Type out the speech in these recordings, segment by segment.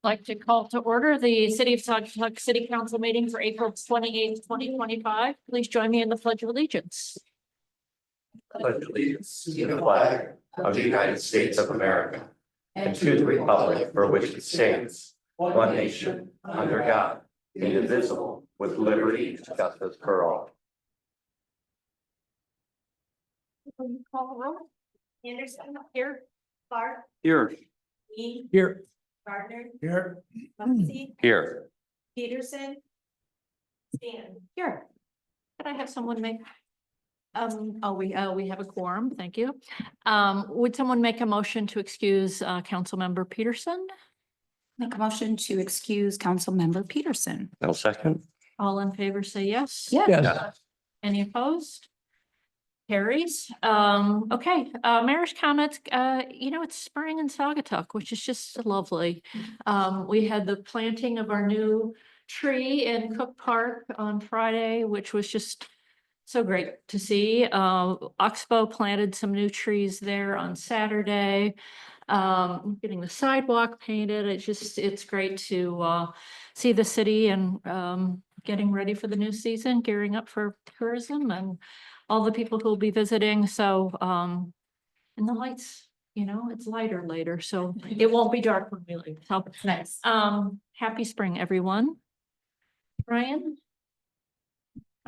Like to call to order the City of Saugatuck City Council meeting for April 28th, 2025. Please join me in the Pledge of Allegiance. Pledge allegiance to the flag of the United States of America and to the republic for which it stands, one nation, under God, indivisible, with liberty and justice for all. Call the roll. Anderson here. Clark. Here. Lee. Here. Gardner. Here. Muncy. Here. Peterson. Stan. Here. Could I have someone make? We have a quorum. Thank you. Would someone make a motion to excuse Councilmember Peterson? Make a motion to excuse Councilmember Peterson. No second. All in favor, say yes. Yes. Any opposed? Carries. Okay, mayor's comments. It's spring in Saugatuck, which is just lovely. We had the planting of our new tree in Cook Park on Friday, which was just so great to see. Oxbow planted some new trees there on Saturday. Getting the sidewalk painted. It's great to see the city and getting ready for the new season, gearing up for tourism and all the people who will be visiting. So, and the lights, it's lighter later, so it won't be dark when we leave. So Nice. happy spring, everyone. Ryan?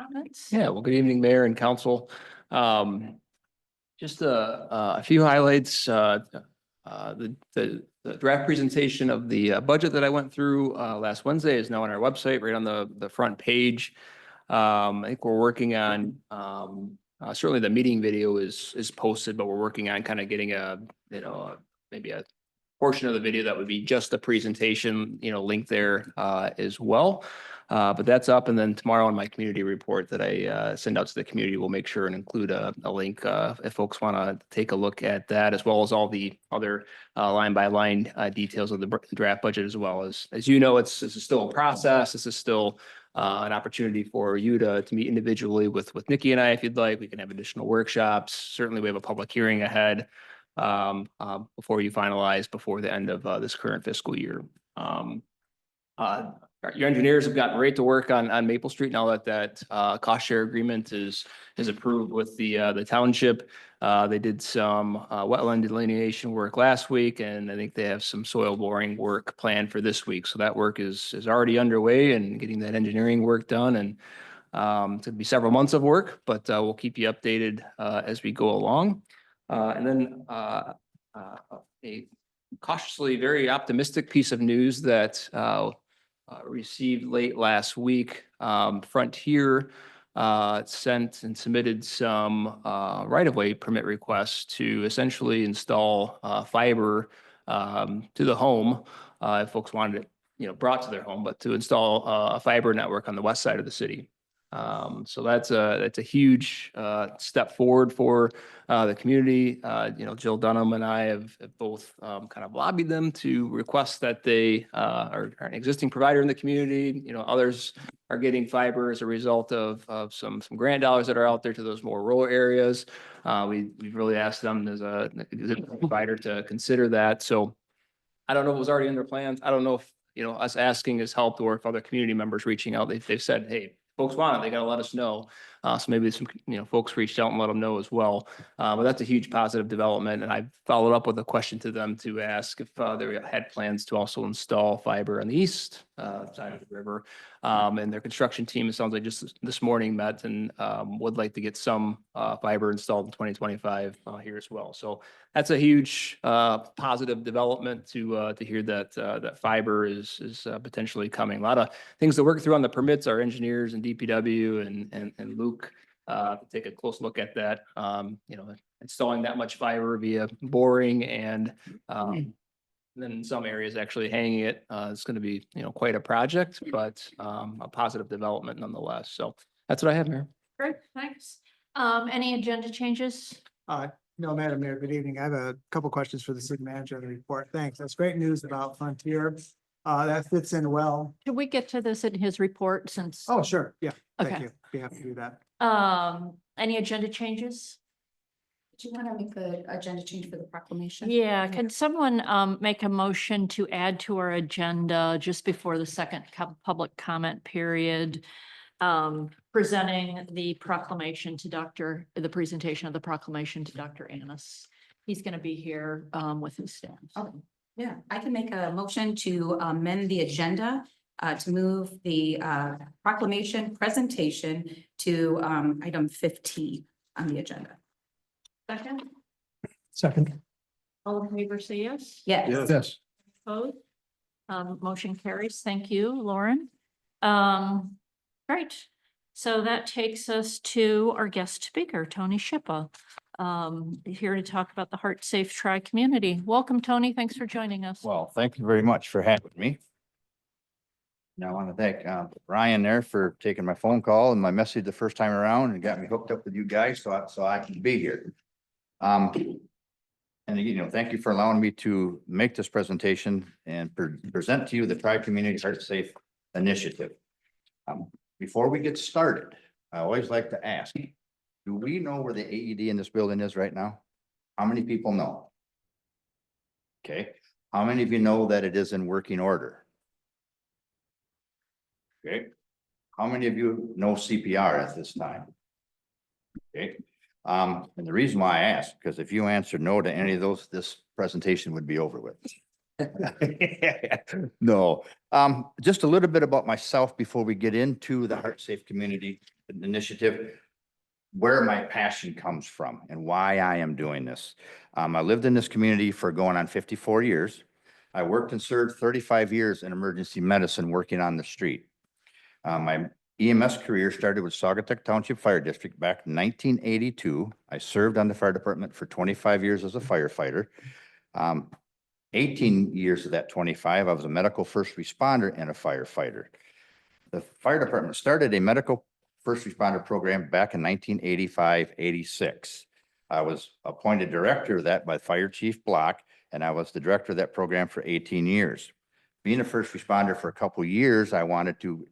Comments? Yeah, well, good evening, Mayor and Council. Just a few highlights. The draft presentation of the budget that I went through last Wednesday is now on our website, right on the front page. I think we're working on, certainly the meeting video is posted, but we're working on kind of getting maybe a portion of the video that would be just the presentation, link there as well. But that's up, and then tomorrow in my community report that I send out to the community, we'll make sure and include a link if folks want to take a look at that, as well as all the other line by line details of the draft budget, as well as you know, this is still a process. This is still an opportunity for you to meet individually with Nikki and I, if you'd like. We can have additional workshops. Certainly, we have a public hearing ahead before you finalize before the end of this current fiscal year. Your engineers have gotten right to work on Maple Street now that cost share agreement is approved with the township. They did some wetland delineation work last week, and I think they have some soil boring work planned for this week. So that work is already underway and getting that engineering work done. And it's going to be several months of work, but we'll keep you updated as we go along. And then a cautiously very optimistic piece of news that received late last week. Frontier sent and submitted some right-of-way permit requests to essentially install fiber to the home. If folks wanted it, brought to their home, but to install a fiber network on the west side of the city. So that's a huge step forward for the community. Jill Dunham and I have both kind of lobbied them to request that they are an existing provider in the community. Others are getting fiber as a result of some grant dollars that are out there to those more rural areas. We've really asked them as a provider to consider that. So I don't know if it was already in their plans. I don't know if us asking has helped, or if other community members reaching out, they've said, hey, folks want it, they got to let us know. So maybe some, folks reached out and let them know as well. But that's a huge positive development. And I followed up with a question to them to ask if they had plans to also install fiber on the east side of the river. And their construction team, it sounds like just this morning met and would like to get some fiber installed in 2025 here as well. So that's a huge positive development to hear that that fiber is potentially coming. A lot of things to work through on the permits. Our engineers and DPW and Luke take a close look at that. Installing that much fiber via boring and then in some areas actually hanging it. It's going to be quite a project, but a positive development nonetheless. So that's what I have, Mayor. Great, thanks. Any agenda changes? No, Madam Mayor, good evening. I have a couple questions for the city manager on the report. Thanks. That's great news about Frontier. That fits in well. Can we get to this in his report since? Oh, sure. Yeah, thank Okay. you. Be happy to do that. Any agenda changes? Do you want to make the agenda change for the proclamation? Yeah, can someone make a motion to add to our agenda just before the second public comment period? Presenting the proclamation to the presentation of the proclamation to Dr. Annis. He's going to be here with his staff. Oh. Yeah, I can make a motion to amend the agenda to move the proclamation presentation to item 15 on the agenda. Second, Second. all in favor, say yes. Yes. Yes. Opposed? Motion carries. Thank you, Lauren. Great. So that takes us to our guest speaker, Tony Shippa, here to talk about the Heart Safe Tri-Community. Welcome, Tony. Thanks for joining us. Well, thank you very much for having me. Now I want to thank Ryan there for taking my phone call and my message the first time around and got me hooked up with you guys so I can be here. And again, thank you for allowing me to make this presentation and present to you the Tri-Community Heart Safe Initiative. Before we get started, I always like to ask, do we know where the AED in this building is right now? How many people know? Okay, how many of you know that it is in working order? Okay, how many of you know CPR at this time? Okay, and the reason why I ask, because if you answer no to any of those, this presentation would be over with. No, just a little bit about myself before we get into the Heart Safe Community Initiative, where my passion comes from and why I am doing this. I lived in this community for going on 54 years. I worked and served 35 years in emergency medicine working on the street. My EMS career started with Saugatuck Township Fire District back in 1982. I served on the fire department for 25 years as a firefighter. 18 years of that 25, I was a medical first responder and a firefighter. The fire department started a medical first responder program back in 1985-86. I was appointed director of that by Fire Chief Block, and I was the director of that program for 18 years. Being a first responder for a couple of years, I wanted to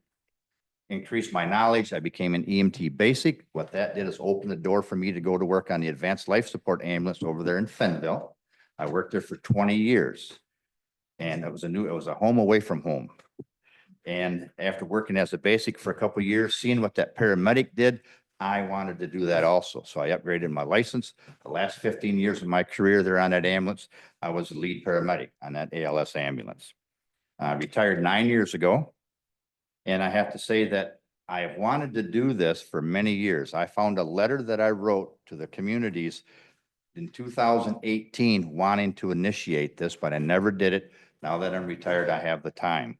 increase my knowledge. I became an EMT basic. What that did is open the door for me to go to work on the advanced life support ambulance over there in Fenville. I worked there for 20 years and it was a home away from home. And after working as a basic for a couple of years, seeing what that paramedic did, I wanted to do that also. So I upgraded my license. The last 15 years of my career there on that ambulance, I was the lead paramedic on that ALS ambulance. I retired 9 years ago. And I have to say that I have wanted to do this for many years. I found a letter that I wrote to the communities in 2018 wanting to initiate this, but I never did it. Now that I'm retired, I have the time.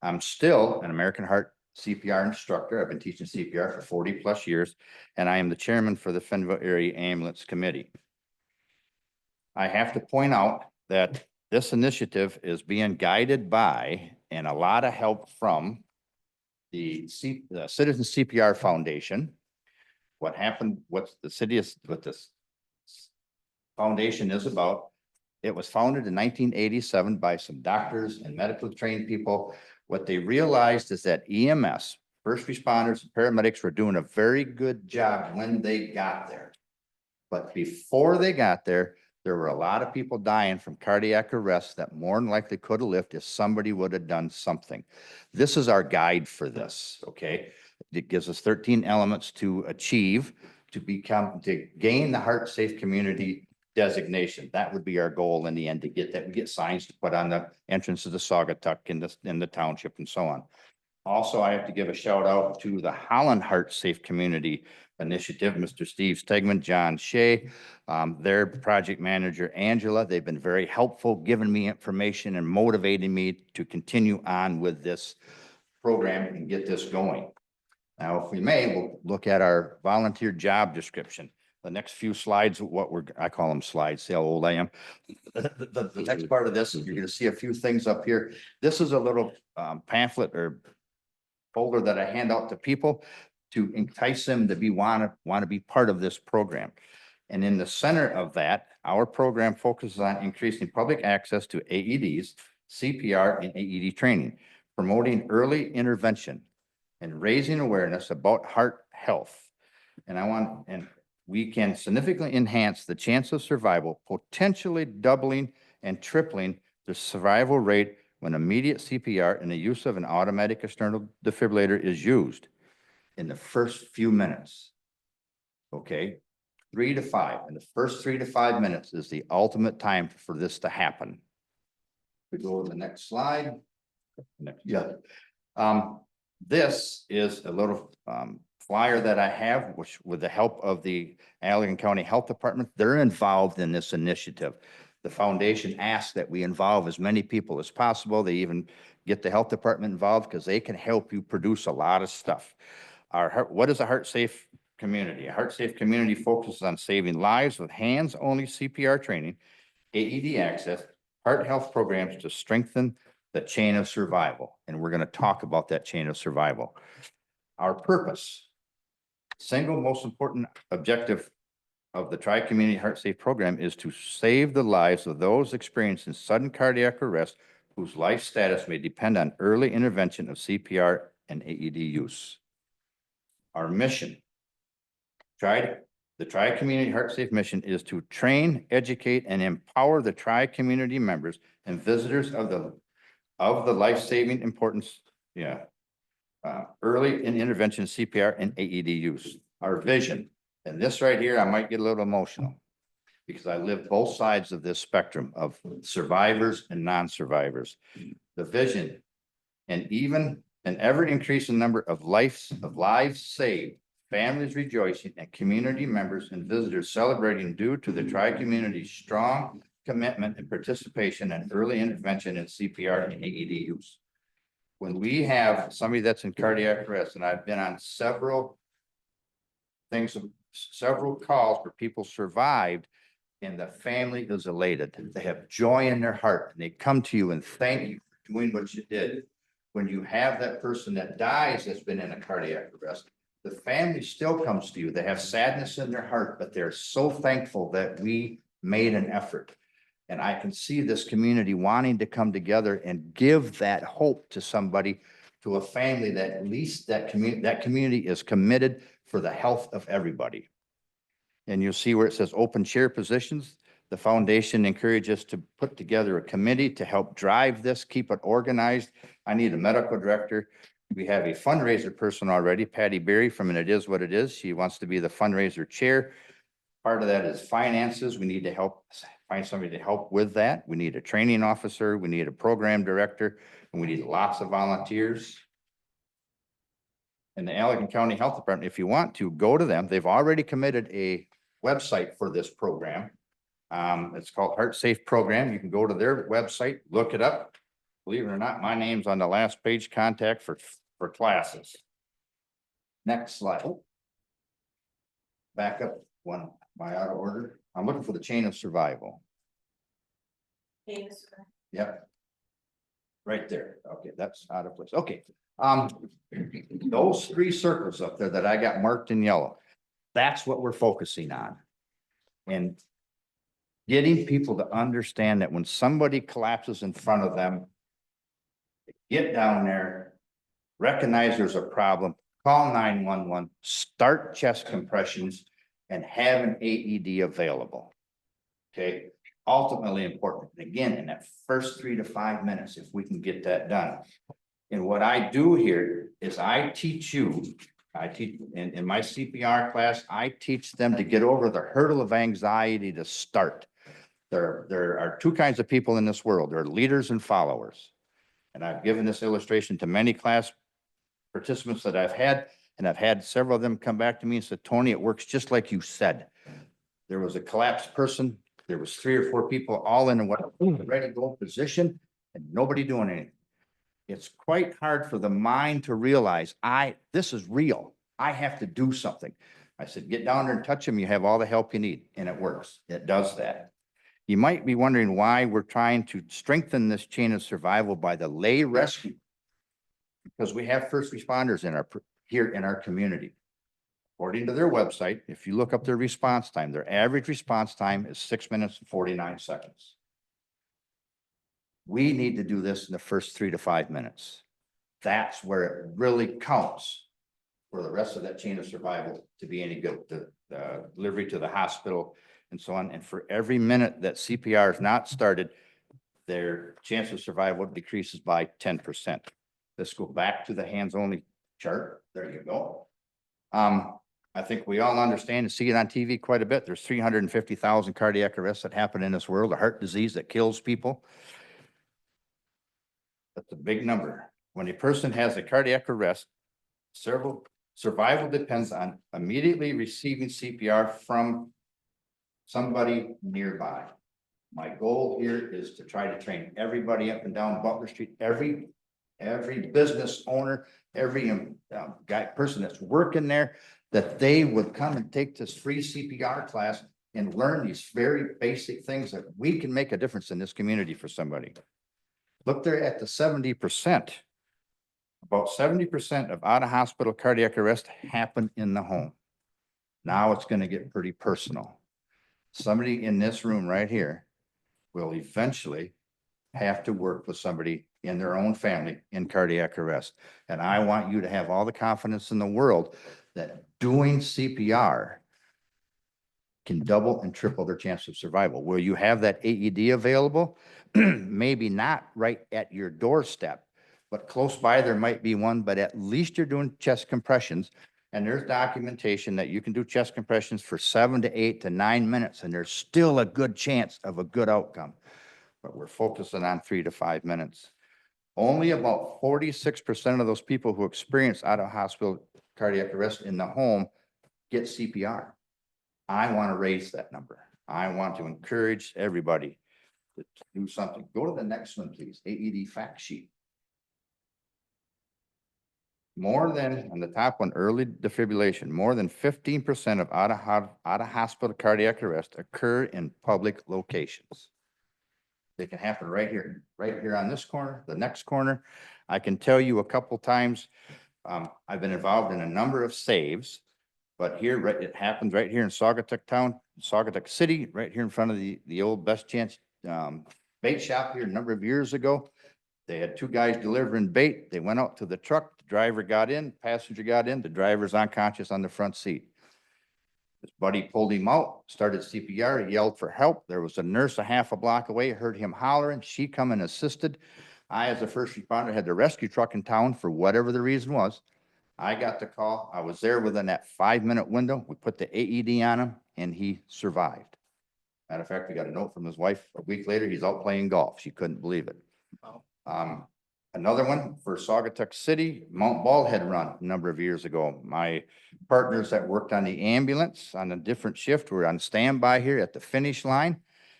I'm still an American Heart CPR instructor. I've been teaching CPR for 40 plus years, and I am the chairman for the Fenville Area Ambulance Committee. I have to point out that this initiative is being guided by and a lot of help from the Citizen CPR Foundation. What happened, what this foundation is about, it was founded in 1987 by some doctors and medical trained people. What they realized is that EMS, first responders, and paramedics were doing a very good job when they got there. But before they got there were a lot of people dying from cardiac arrest that more than likely could have lived if somebody would have done something. This is our guide for this, okay? It gives us 13 elements to achieve, to gain the Heart Safe Community designation. That would be our goal in the end, to get that. We get signs to put on the entrance of the Saugatuck in the township and so on. Also, I have to give a shout out to the Holland Heart Safe Community Initiative, Mr. Steve Stegman, John Shea, their project manager, Angela. They've been very helpful, giving me information and motivating me to continue on with this program and get this going. Now, if we may, we'll look at our volunteer job description. The next few slides, I call them slides, see how old I am. The next part of this is you're going to see a few things up here. This is a little pamphlet or folder that I hand out to people to entice them to want to be part of this program. And in the center of that, our program focuses on increasing public access to AEDs, CPR, and AED training, promoting early intervention, and raising awareness about heart health. And we can significantly enhance the chance of survival, potentially doubling and tripling the survival rate when immediate CPR and the use of an automatic external defibrillator is used in the first few minutes. Okay, 3 to 5, and the first 3 to 5 minutes is the ultimate time for this to happen. We go to the next slide. Yeah. This is a little flyer that I have, which with the help of the Allegan County Health Department, they're involved in this initiative. The foundation asks that we involve as many people as possible. They even get the health department involved because they can help you produce a lot of stuff. What is a heart safe community? A heart safe community focuses on saving lives with hands-only CPR training, AED access, heart health programs to strengthen the chain of survival. And we're going to talk about that chain of survival. Our purpose, single most important objective of the Tri-Community Heart Safe Program is to save the lives of those experiencing sudden cardiac arrest whose life status may depend on early intervention of CPR and AED use. Our mission, the Tri-Community Heart Safe mission is to train, educate, and empower the Tri-Community members and visitors of the life-saving importance, early in intervention CPR and AED use. Our vision, and this right here, I might get a little emotional because I live both sides of this spectrum of survivors and non-survivors. The vision, and even an ever-increasing number of lives saved, families rejoicing, and community members and visitors celebrating due to the Tri-Community's strong commitment and participation in early intervention in CPR and AED use. When we have somebody that's in cardiac arrest, and I've been on several calls where people survived and the family is elated. They have joy in their heart and they come to you and thank you for doing what you did. When you have that person that dies that's been in a cardiac arrest, the family still comes to you. They have sadness in their heart, but they're so thankful that we made an effort. And I can see this community wanting to come together and give that hope to somebody, to a family, that at least that community is committed for the health of everybody. And you'll see where it says open chair positions. The foundation encourages us to put together a committee to help drive this, keep it organized. I need a medical director. We have a fundraiser person already, Patty Berry from It Is What It Is. She wants to be the fundraiser chair. Part of that is finances. We need to help find somebody to help with that. We need a training officer. We need a program director, and we need lots of volunteers. And the Allegan County Health Department, if you want to go to them, they've already committed a website for this program. It's called Heart Safe Program. You can go to their website, look it up. Believe it or not, my name's on the last page, contact for classes. Next slide. Back up one by out of order. I'm looking for the chain of survival. Yep. Right there. Okay, that's out of place. Okay. Those 3 circles up there that I got marked in yellow, that's what we're focusing on. And getting people to understand that when somebody collapses in front of them, get down there, recognize there's a problem, call 911, start chest compressions, and have an AED available. Okay, ultimately important. And again, in that first 3 to 5 minutes, if we can get that done. And what I do here is I teach in my CPR class, I teach them to get over the hurdle of anxiety to start. There are 2 kinds of people in this world. There are leaders and followers. And I've given this illustration to many class participants that I've had, and I've had several of them come back to me and said, Tony, it works just like you said. There was a collapsed person. There was 3 or 4 people all in a ready to go position and nobody doing anything. It's quite hard for the mind to realize this is real. I have to do something. I said, get down there and touch them. You have all the help you need. And it works. It does that. You might be wondering why we're trying to strengthen this chain of survival by the lay rescue. Because we have first responders here in our community. According to their website, if you look up their response time, their average response time is 6 minutes and 49 seconds. We need to do this in the first 3 to 5 minutes. That's where it really counts for the rest of that chain of survival to be any good, the delivery to the hospital and so on. And for every minute that CPR is not started, their chance of survival decreases by 10%. Let's go back to the hands-only chart. There you go. I think we all understand and see it on TV quite a bit. There's 350,000 cardiac arrests that happen in this world, a heart disease that kills people. That's a big number. When a person has a cardiac arrest, survival depends on immediately receiving CPR from somebody nearby. My goal here is to try to train everybody up and down Butler Street, every business owner, every person that's working there, that they would come and take this free CPR class and learn these very basic things that we can make a difference in this community for somebody. Look there at the 70%. About 70% of out-of-hospital cardiac arrest happen in the home. Now it's going to get pretty personal. Somebody in this room right here will eventually have to work with somebody in their own family in cardiac arrest. And I want you to have all the confidence in the world that doing CPR can double and triple their chance of survival. Will you have that AED available? Maybe not right at your doorstep, but close by there might be one, but at least you're doing chest compressions. And there's documentation that you can do chest compressions for 7 to 8 to 9 minutes, and there's still a good chance of a good outcome. But we're focusing on 3 to 5 minutes. Only about 46% of those people who experience out-of-hospital cardiac arrest in the home get CPR. I want to raise that number. I want to encourage everybody to do something. Go to the next one, please. AED fact sheet. More than, on the top one, early defibrillation, more than 15% of out-of-hospital cardiac arrest occur in public locations. They can happen right here on this corner, the next corner. I can tell you a couple times, I've been involved in a number of saves, but here, it happens right here in Saugatuck Town, Saugatuck City, right here in front of the old Best Chance bait shop here a number of years ago. They had 2 guys delivering bait. They went out to the truck. The driver got in, passenger got in, the driver's unconscious on the front seat. His buddy pulled him out, started CPR, he yelled for help. There was a nurse a half a block away, heard him hollering. She come and assisted. I, as a first responder, had the rescue truck in town for whatever the reason was. I got the call. I was there within that 5-minute window. We put the AED on him and he survived. Matter of fact, we got a note from his wife a week later. He's out playing golf. She couldn't believe it. Another one for Saugatuck City, Mount Baldhead run a number of years ago. My partners that worked on the ambulance on a different shift were on standby here at the finish line.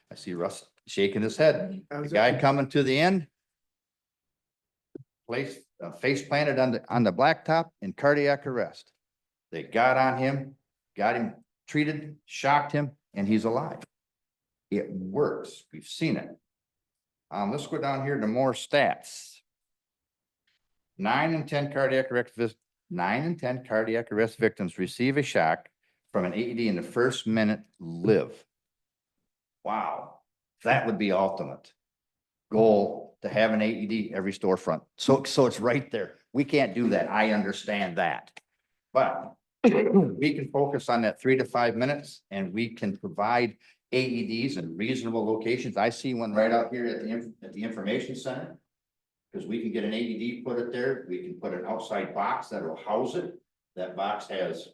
I see Russ shaking his head. The guy coming to the end, face planted on the blacktop in cardiac arrest. They got on him, got him treated, shocked him, and he's alive. It works. We've seen it. Let's go down here to more stats. 9 in 10 cardiac arrest victims receive a shock from an AED in the first minute live. Wow, that would be ultimate goal, to have an AED every storefront. So it's right there. We can't do that. I understand that. But we can focus on that 3 to 5 minutes, and we can provide AEDs in reasonable locations. I see one right out here at the information center. Because we can get an AED, put it there. We can put an outside box that will house it. That box has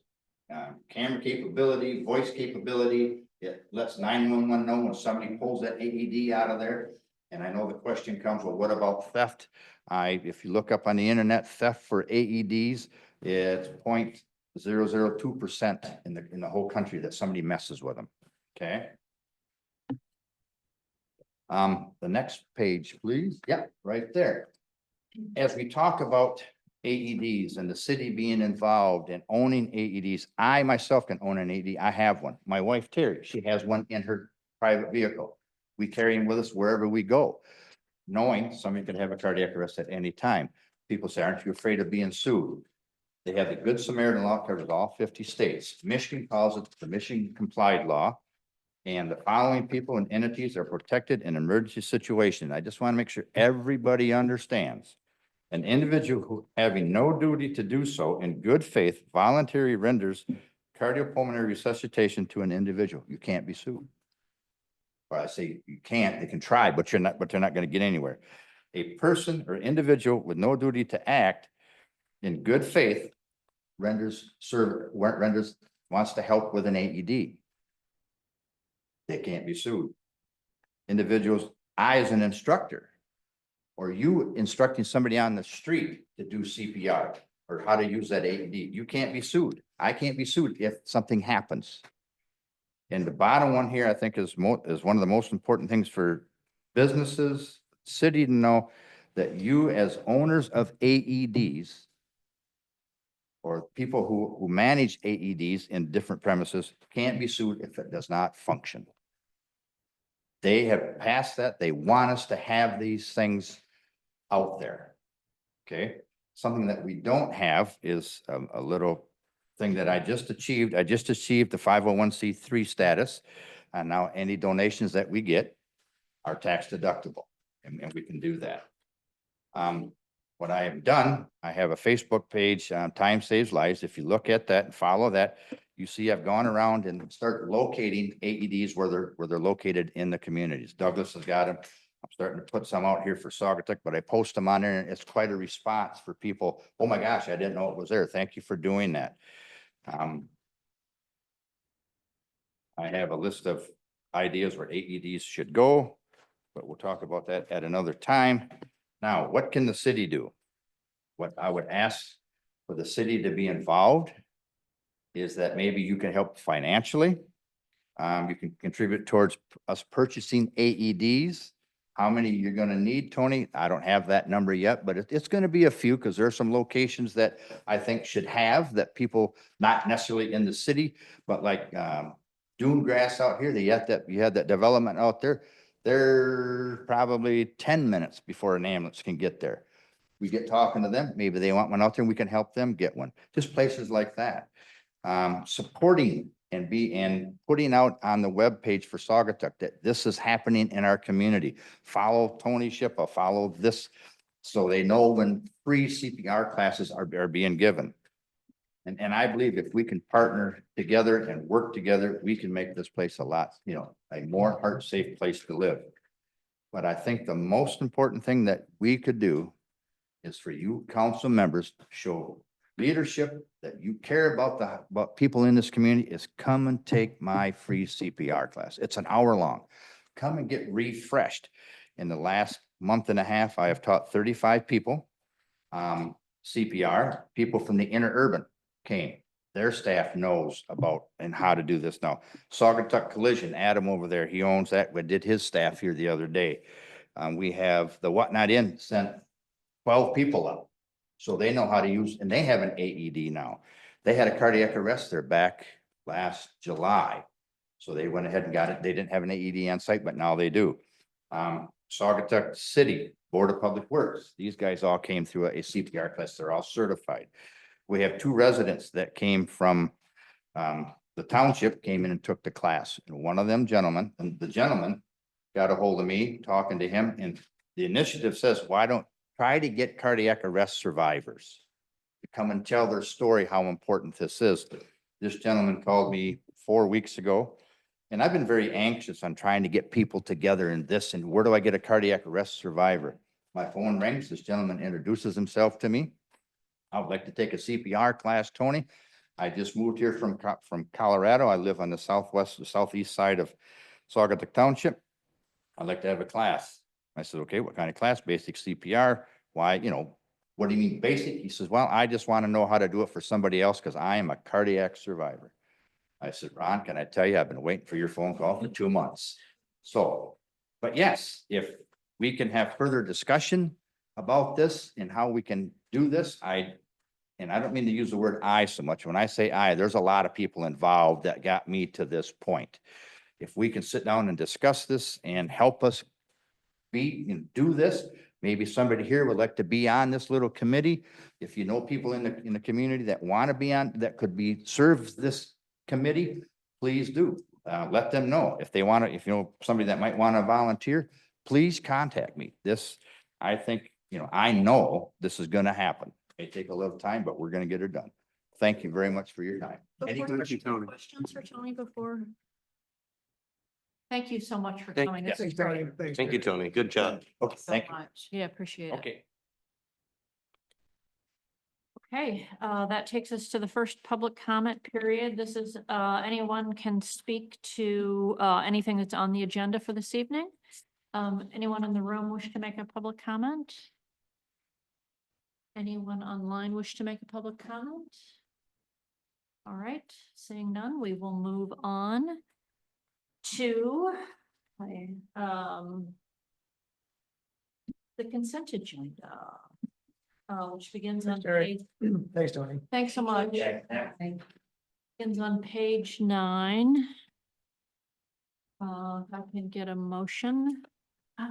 camera capability, voice capability. It lets 911 know when somebody pulls that AED out of there. And I know the question comes, well, what about theft? If you look up on the internet, theft for AEDs, it's 0.002% in the whole country that somebody messes with them. Okay. The next page, please. Yeah, right there. As we talk about AEDs and the city being involved and owning AEDs, I myself can own an AED. I have one. My wife, Terry, she has one in her private vehicle. We carry them with us wherever we go, knowing somebody could have a cardiac arrest at any time. People say, aren't you afraid of being sued? They have the Good Samaritan law, covers all 50 states. Michigan calls it the Michigan Complied Law. And the following people and entities are protected in emergency situation. I just want to make sure everybody understands. An individual who having no duty to do so in good faith voluntarily renders cardiopulmonary resuscitation to an individual, you can't be sued. Or I say you can't, they can try, but they're not gonna get anywhere. A person or individual with no duty to act in good faith wants to help with an AED. They can't be sued. Individuals, I as an instructor, or you instructing somebody on the street to do CPR or how to use that AED, you can't be sued. I can't be sued if something happens. And the bottom one here, I think is one of the most important things for businesses, city to know that you as owners of AEDs or people who manage AEDs in different premises can't be sued if it does not function. They have passed that. They want us to have these things out there. Okay, something that we don't have is a little thing that I just achieved. I just achieved the 501c3 status. And now any donations that we get are tax deductible, and we can do that. What I have done, I have a Facebook page, Time Saves Lives. If you look at that and follow that, you see I've gone around and start locating AEDs where they're located in the communities. Douglas has got them. I'm starting to put some out here for Saugatuck, but I post them on there and it's quite a response for people. Oh my gosh, I didn't know it was there. Thank you for doing that. I have a list of ideas where AEDs should go, but we'll talk about that at another time. Now, what can the city do? What I would ask for the city to be involved is that maybe you can help financially. You can contribute towards us purchasing AEDs. How many you're gonna need, Tony? I don't have that number yet, but it's gonna be a few because there are some locations that I think should have that people, not necessarily in the city, but like Dune Grass out here, you had that development out there. They're probably 10 minutes before an ambulance can get there. We get talking to them, maybe they want one out there and we can help them get one. Just places like that. Supporting and putting out on the webpage for Saugatuck that this is happening in our community. Follow Tony Shippa, follow this, so they know when free CPR classes are being given. And I believe if we can partner together and work together, we can make this place a lot, a more heart-safe place to live. But I think the most important thing that we could do is for you council members to show leadership that you care about people in this community is come and take my free CPR class. It's an hour long. Come and get refreshed. In the last month and a half, I have taught 35 people CPR. People from the inner urban came. Their staff knows about and how to do this now. Saugatuck Collision, Adam over there, he owns that. We did his staff here the other day. We have the Whatnot Inn sent 12 people out. So they know how to use, and they have an AED now. They had a cardiac arrest there back last July. So they went ahead and got it. They didn't have an AED on site, but now they do. Saugatuck City Board of Public Works. These guys all came through a CPR class. They're all certified. We have 2 residents that came from the township, came in and took the class. And one of them gentlemen, and the gentleman got a hold of me, talking to him, and the initiative says, why don't try to get cardiac arrest survivors to come and tell their story, how important this is. This gentleman called me 4 weeks ago, and I've been very anxious on trying to get people together in this, and where do I get a cardiac arrest survivor? My phone rings, this gentleman introduces himself to me. I would like to take a CPR class, Tony. I just moved here from Colorado. I live on the southeast side of Saugatuck Township. I'd like to have a class. I said, okay, what kind of class? Basic CPR. Why, what do you mean basic? He says, well, I just want to know how to do it for somebody else because I am a cardiac survivor. I said, Ron, can I tell you, I've been waiting for your phone call for 2 months. So, but yes, if we can have further discussion about this and how we can do this, and I don't mean to use the word I so much. When I say I, there's a lot of people involved that got me to this point. If we can sit down and discuss this and help us do this, maybe somebody here would like to be on this little committee. If you know people in the community that want to be on, that could serve this committee, please do. Let them know if they want to, if you know somebody that might want to volunteer, please contact me. I think, I know this is going to happen. It may take a little time, but we're going to get it done. thank you very much for your time. Before Thank you, Tony. Questions for Tony before? Thank you so much for Thank- coming. This is Thanks, great. Tony. Thanks, Thank you, Mary. Tony. Good job. Okay, So thank you. much. Yeah, appreciate it. Okay. Okay, that takes us to the first public comment period. This is, anyone can speak to, anything that's on the agenda for this evening. Anyone in the room wish to make a public comment? Anyone online wish to make a public comment? All right, seeing none, we will move on to, the consent agenda, which begins on Thanks, Jerry. page. Thanks, Tony. Thanks so much. Begins on page 9. If I can get a motion.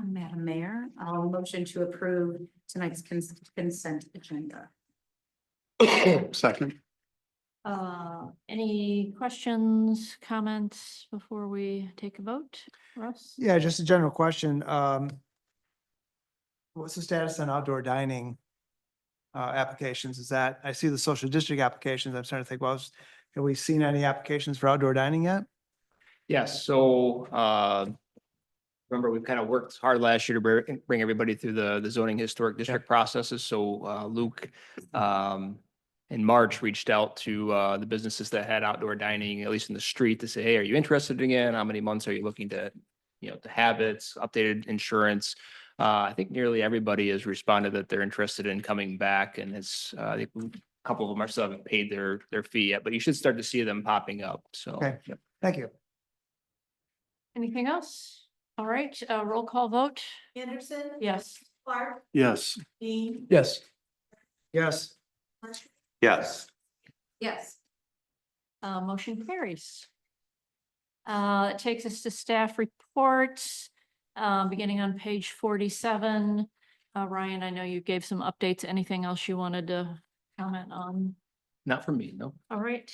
Madam Mayor, I'll motion to approve tonight's consent agenda. Second. Any questions, comments before we take a vote? Russ? Yeah, just a general question. What's the status on outdoor dining applications? Is that, I see the social district applications. I'm starting to think, well, have we seen any applications for outdoor dining yet? Yes, so remember, we've kind of worked hard last year to bring everybody through the zoning historic district processes. So Luke in March reached out to the businesses that had outdoor dining, at least in the street, to say, hey, are you interested again? How many months are you looking to, to have it, updated insurance? I think nearly everybody has responded that they're interested in coming back, and it's I think a couple of them are still haven't paid their fee yet, but you should start to see them popping up. So. Okay. Yep. Thank you. Anything else? All right, roll call vote. Anderson. Yes. Clark. Yes. Dean. Yes. Yes. Yes. Yes. Motion carries. It takes us to staff reports, beginning on page 47. Ryan, I know you gave some updates. Anything else you wanted to comment on? Not for me, no. All right.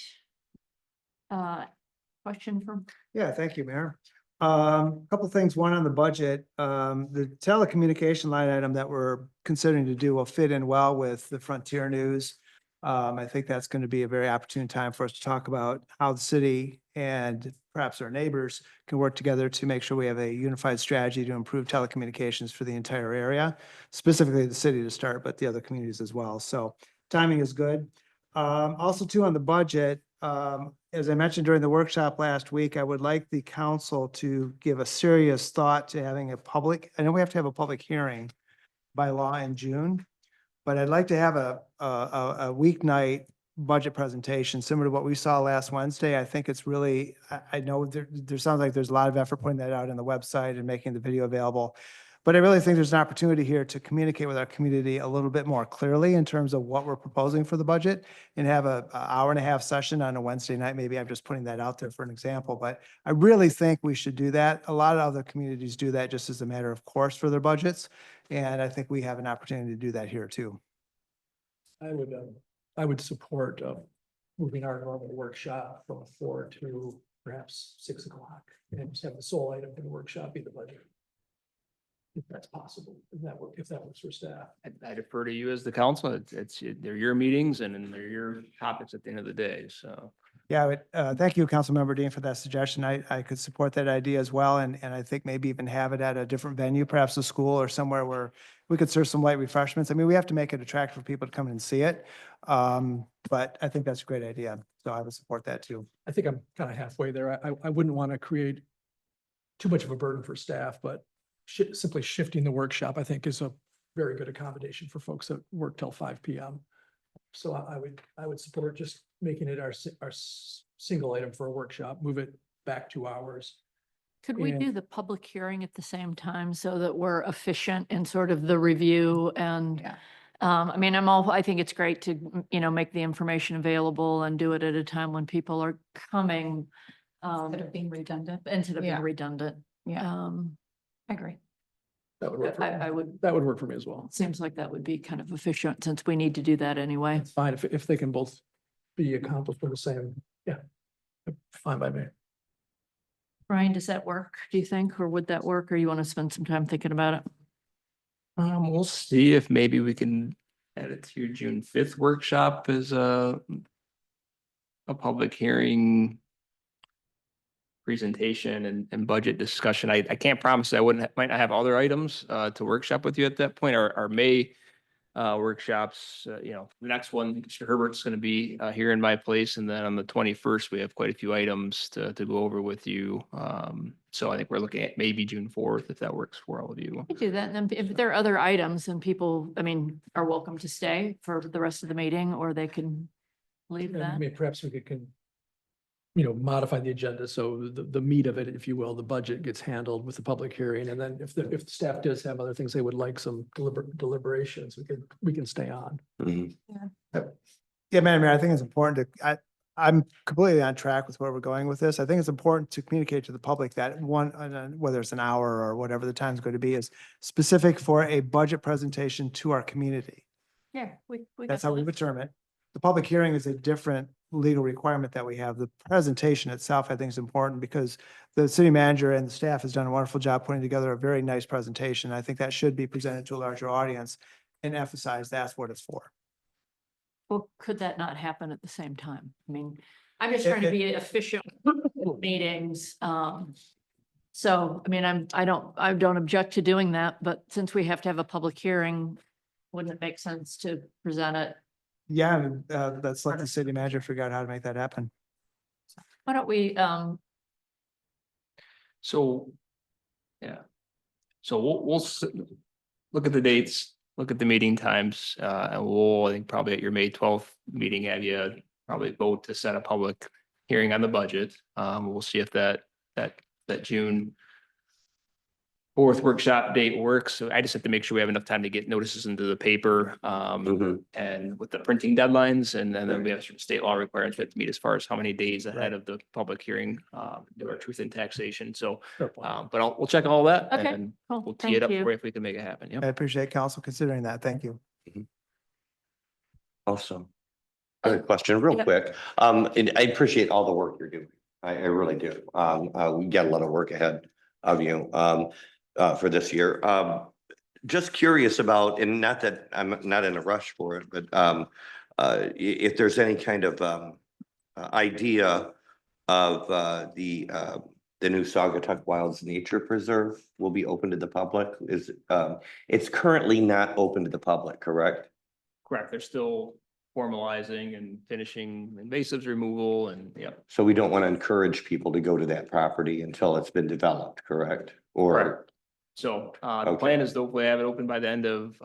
Question from, Yeah, thank you, Mayor. Couple things, one on the budget, the telecommunication line item that we're considering to do will fit in well with the Frontier News. I think that's going to be a very opportune time for us to talk about how the city and perhaps our neighbors can work together to make sure we have a unified strategy to improve telecommunications for the entire area, specifically the city to start, but the other communities as well. So timing is good. Also too, on the budget, as I mentioned during the workshop last week, I would like the council to give a serious thought to having a public, I know we have to have a public hearing by law in June, but I'd like to have a weeknight budget presentation similar to what we saw last Wednesday. I think it's really, I know there sounds like there's a lot of effort putting that out on the website and making the video available. But I really think there's an opportunity here to communicate with our community a little bit more clearly in terms of what we're proposing for the budget and have a hour and a half session on a Wednesday night. Maybe I'm just putting that out there for an example, but I really think we should do that. A lot of other communities do that just as a matter of course for their budgets. And I think we have an opportunity to do that here too. I would support moving our normal workshop from 4 to perhaps 6 o'clock and just have the sole item for the workshop be the budget. If that's possible, if that works for staff. I defer to you as the council. They're your meetings and they're your topics at the end of the day, so. Yeah, thank you, Councilmember Dean, for that suggestion. I could support that idea as well. And I think maybe even have it at a different venue, perhaps a school or somewhere where we could serve some light refreshments. I mean, we have to make it attractive for people to come in and see it. But I think that's a great idea. So I would support that too. I think I'm kind of halfway there. I wouldn't want to create too much of a burden for staff, but simply shifting the workshop, I think, is a very good accommodation for folks that work till 5 p.m. So I would support just making it our single item for a workshop, move it back 2 hours. could we And- do the public hearing at the same time so that we're efficient in sort of the review and Yeah. I mean, I think it's great to, make the information available and do it at a time when people are coming. Instead of being redundant. Instead of being Yeah. redundant. Yeah, I agree. That would work for me. I would, That would work for me as well. seems like that would be kind of efficient since we need to do that anyway. It's fine if they can both be accomplished for the same, yeah. Fine by me. Brian, does that work, do you think, or would that work, or you want to spend some time thinking about it? We'll see if maybe we can add it to your June 5th workshop as a public hearing presentation and budget discussion. I can't promise I might not have other items to workshop with you at that point. Our May workshops, the next one, Mr. Herbert's going to be here in my place. And then on the 21st, we have quite a few items to go over with you. So I think we're looking at maybe June 4th, if that works for all of you. We do that. And then if there are other items and people, I mean, are welcome to stay for the rest of the meeting, or they can leave And that. perhaps we can, modify the agenda. So the meat of it, if you will, the budget gets handled with the public hearing. And then if the staff does have other things they would like, some deliberations, we can stay on. Yeah, Madam Mayor, I think it's important I'm completely on track with where we're going with this. I think it's important to communicate to the public that whether it's an hour or whatever the time's going to be, is specific for a budget presentation to our community. Yeah, we. That's how we would term it. The public hearing is a different legal requirement that we have. The presentation itself, I think, is important because the city manager and the staff has done a wonderful job putting together a very nice presentation. I think that should be presented to a larger audience and emphasize that's what it's for. Well, could that not happen at the same time? I mean, I'm just trying to be efficient with meetings. So, I mean, I don't object to doing that, but since we have to have a public hearing, wouldn't it make sense to present it? Yeah, let's let the city manager figure out how to make that happen. Why don't we, So, yeah. So we'll look at the dates, look at the meeting times, and I think probably at your May 12th meeting, have you probably vote to set a public hearing on the budget. We'll see if that June 4th workshop date works. So I just have to make sure we have enough time to get notices into the paper, and with the printing deadlines, and then we have some state law requirements we have to meet as far as how many days ahead of the public hearing, do our truth in taxation. So, Fair point. but we'll check all that Okay, and cool, we'll tee it thank up for you. you if we can make it happen. Yep. I appreciate council considering that. Thank you. Awesome. Good question, real Yep. quick. And I appreciate all the work you're doing. I really do. We got a lot of work ahead of you, for this year. Just curious about, and not that I'm not in a rush for it, but, if there's any kind of, idea of, the new Saugatuck Wilds Nature Preserve will be open to the public. It's currently not open to the public, correct? Correct. They're still formalizing and finishing invasives removal and So we don't want to encourage people to go to that property until it's been developed, correct? Or, Correct. So the Okay. plan is to hopefully have it open by the end of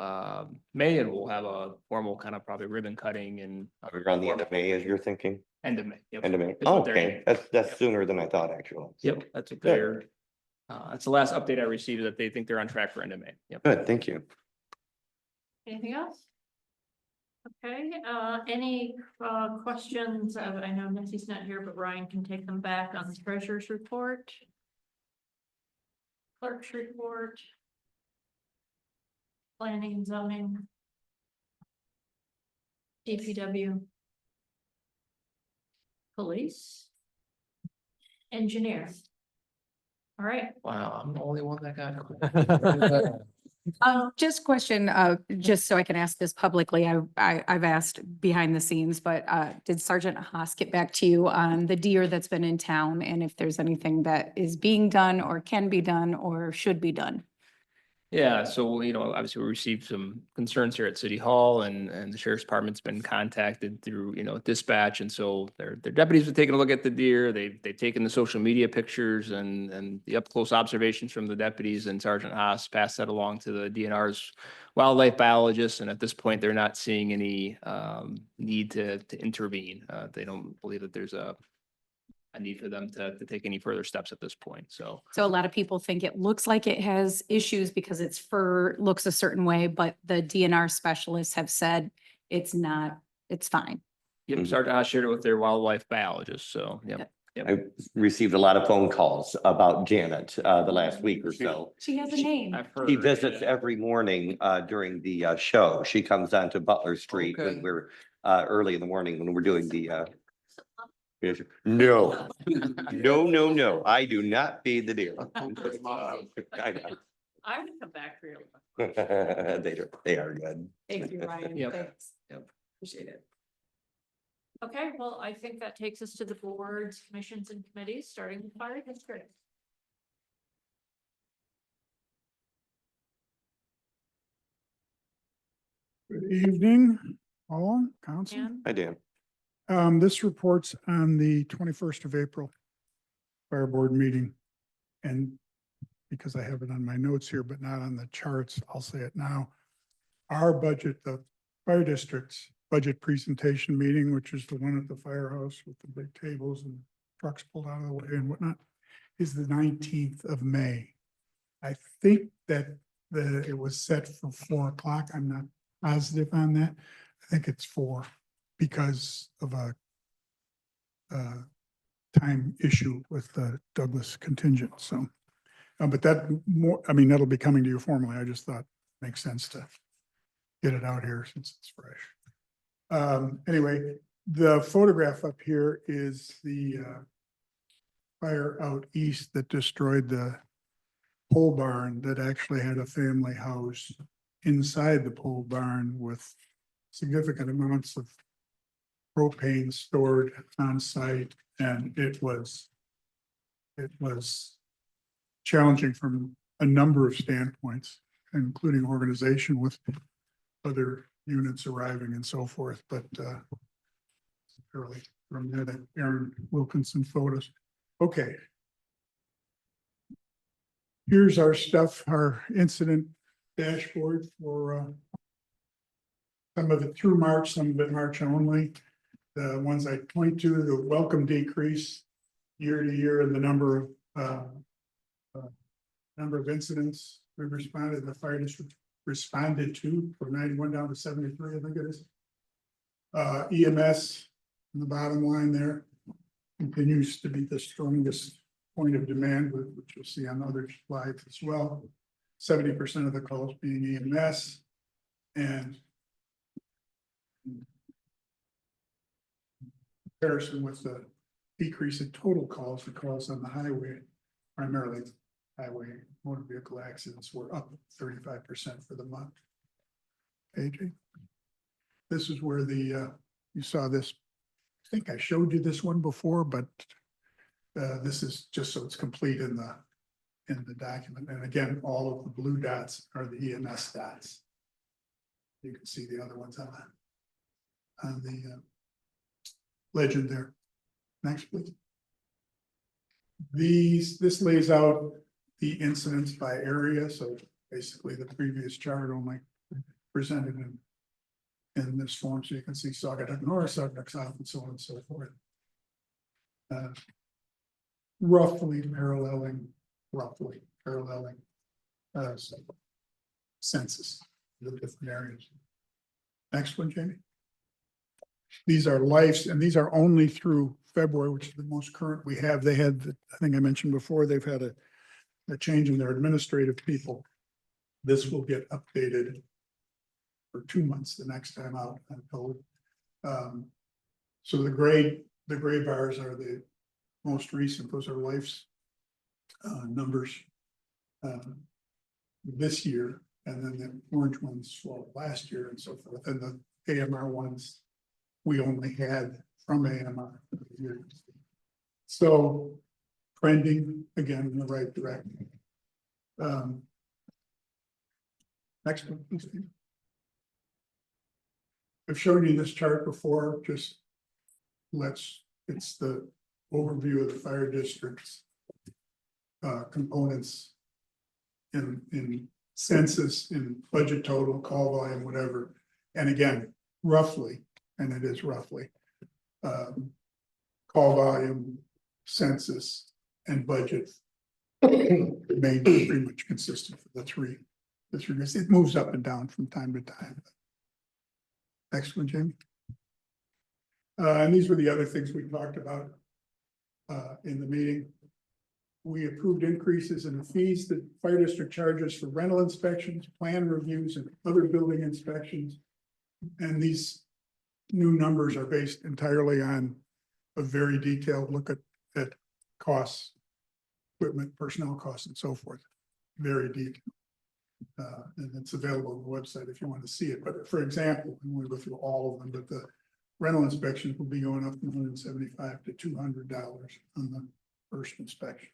May, and we'll have a formal kind of probably ribbon cutting and around the end of May, as you're thinking? end of May. Yep. End of May? Is what Oh, they're okay, aiming. that's sooner than I thought, actually. Yep, that's what they're, that's the last update I received, that they think they're on track for end of May. Yep. Good, thank you. Anything else? Okay, any questions? I know Nancy's not here, but Ryan can take them back on the treasurer's report. Clerk's report. Planning and zoning. DPW. Police. Engineer. All right, Wow, I'm the only one that got. Just question, just so I can ask this publicly, I've asked behind the scenes, but, did Sergeant Haas get back to you on the deer that's been in town and if there's anything that is being done or can be done or should be done? Yeah, so, obviously we received some concerns here at City Hall, and the sheriff's department's been contacted through, dispatch. And so their deputies have taken a look at the deer. They've taken the social media pictures and the up close observations from the deputies, and Sergeant Haas passed that along to the DNR's wildlife biologists. And at this point, they're not seeing any need to intervene. They don't believe that there's a need for them to take any further steps at this point. So So a lot of people think it looks like it has issues because its fur looks a certain way, but the DNR specialists have said it's not, it's fine. yep, Sergeant Haas shared it with their wildlife biologist. So, yep. I received a lot of phone calls about Janet, the last week or so. She has a name. I've heard. She visits every morning, during the, show. She comes on to Butler Street Okay. when we're, early in the morning when we're doing the, no, no, I do not feed the deer. I know. I would come back for you. They are good. Thank you, Ryan. Yep. Thanks. Yep. Appreciate it. Okay, well, I think that takes us to the boards, commissions and committees, starting with fire district. Good evening, all, council. Dan? Hi, Dan. This reports on the 21st of April Fire Board meeting. And because I have it on my notes here, but not on the charts, I'll say it now. Our budget, the fire district's budget presentation meeting, which is the one at the firehouse with the big tables and trucks pulled out of the way and whatnot, is the 19th of May. I think that it was set for 4 o'clock. I'm not positive on that. I think it's 4 because of a time issue with the Douglas contingent. So, but that more, I mean, that'll be coming to you formally. I just thought it makes sense to get it out here since it's fresh. Anyway, the photograph up here is the fire out east that destroyed the pole barn that actually had a family house inside the pole barn with significant amounts of propane stored on site, and it was challenging from a number of standpoints, including organization with other units arriving and so forth, but early from there, that Aaron Wilkinson photos. Okay. Here's our stuff, our incident dashboard for some of it through March, some of it March only. The ones I point to, the welcome decrease year to year in the number of incidents we responded, the fire district responded to, from 91 down to 73, I think it is. EMS, in the bottom line there, continues to be the strongest point of demand, which you'll see on other slides as well. 70% of the calls being EMS, and comparison with the decrease in total calls, the calls on the highway, primarily highway motor vehicle accidents, were up 35% for the month. AJ, this is where the you saw this. I think I showed you this one before, but this is just so it's complete in the document. And again, all of the blue dots are the EMS dots. You can see the other ones on the legend there. Next, please. This lays out the incidents by area. So basically the previous chart only presented in this form. So you can see Saugatuck North, Saugatuck South, and so on and so forth. Roughly paralleling census, the different areas. Next one, Jamie. These are lives, and these are only through February, which is the most current we have. They had, I think I mentioned before, they've had a change in their administrative people. This will get updated for 2 months the next time out, I'm told. So the gray bars are the most recent. Those are life's numbers this year, and then the orange ones for last year and so forth. And the AMR ones we only had from AMR. So trending again in the right direction. Next one, please. I've shown you this chart before, just it's the overview of the fire district's components in census, in budget total, call volume, whatever. And again, roughly, and it is roughly, call volume, census, and budget remain pretty much consistent for the three. It moves up and down from time to time. Next one, Jamie. And these were the other things we talked about in the meeting. We approved increases in the fees that fire district charges for rental inspections, plan reviews, and other building inspections. And these new numbers are based entirely on a very detailed look at costs, equipment, personnel costs, and so forth. Very detailed. And it's available on the website if you want to see it. But for example, and we go through all of them, but rental inspections will be going up from $175 to $200 on the first inspection.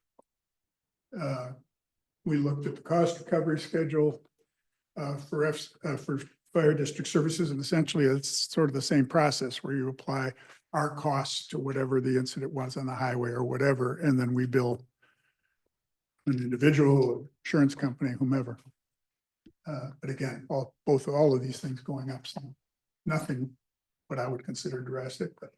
We looked at the cost recovery schedule for fire district services, and essentially it's sort of the same process where you apply our costs to whatever the incident was on the highway or whatever, and then we bill an individual, insurance company, whomever. But again, all of these things going up, so nothing what I would consider drastic, but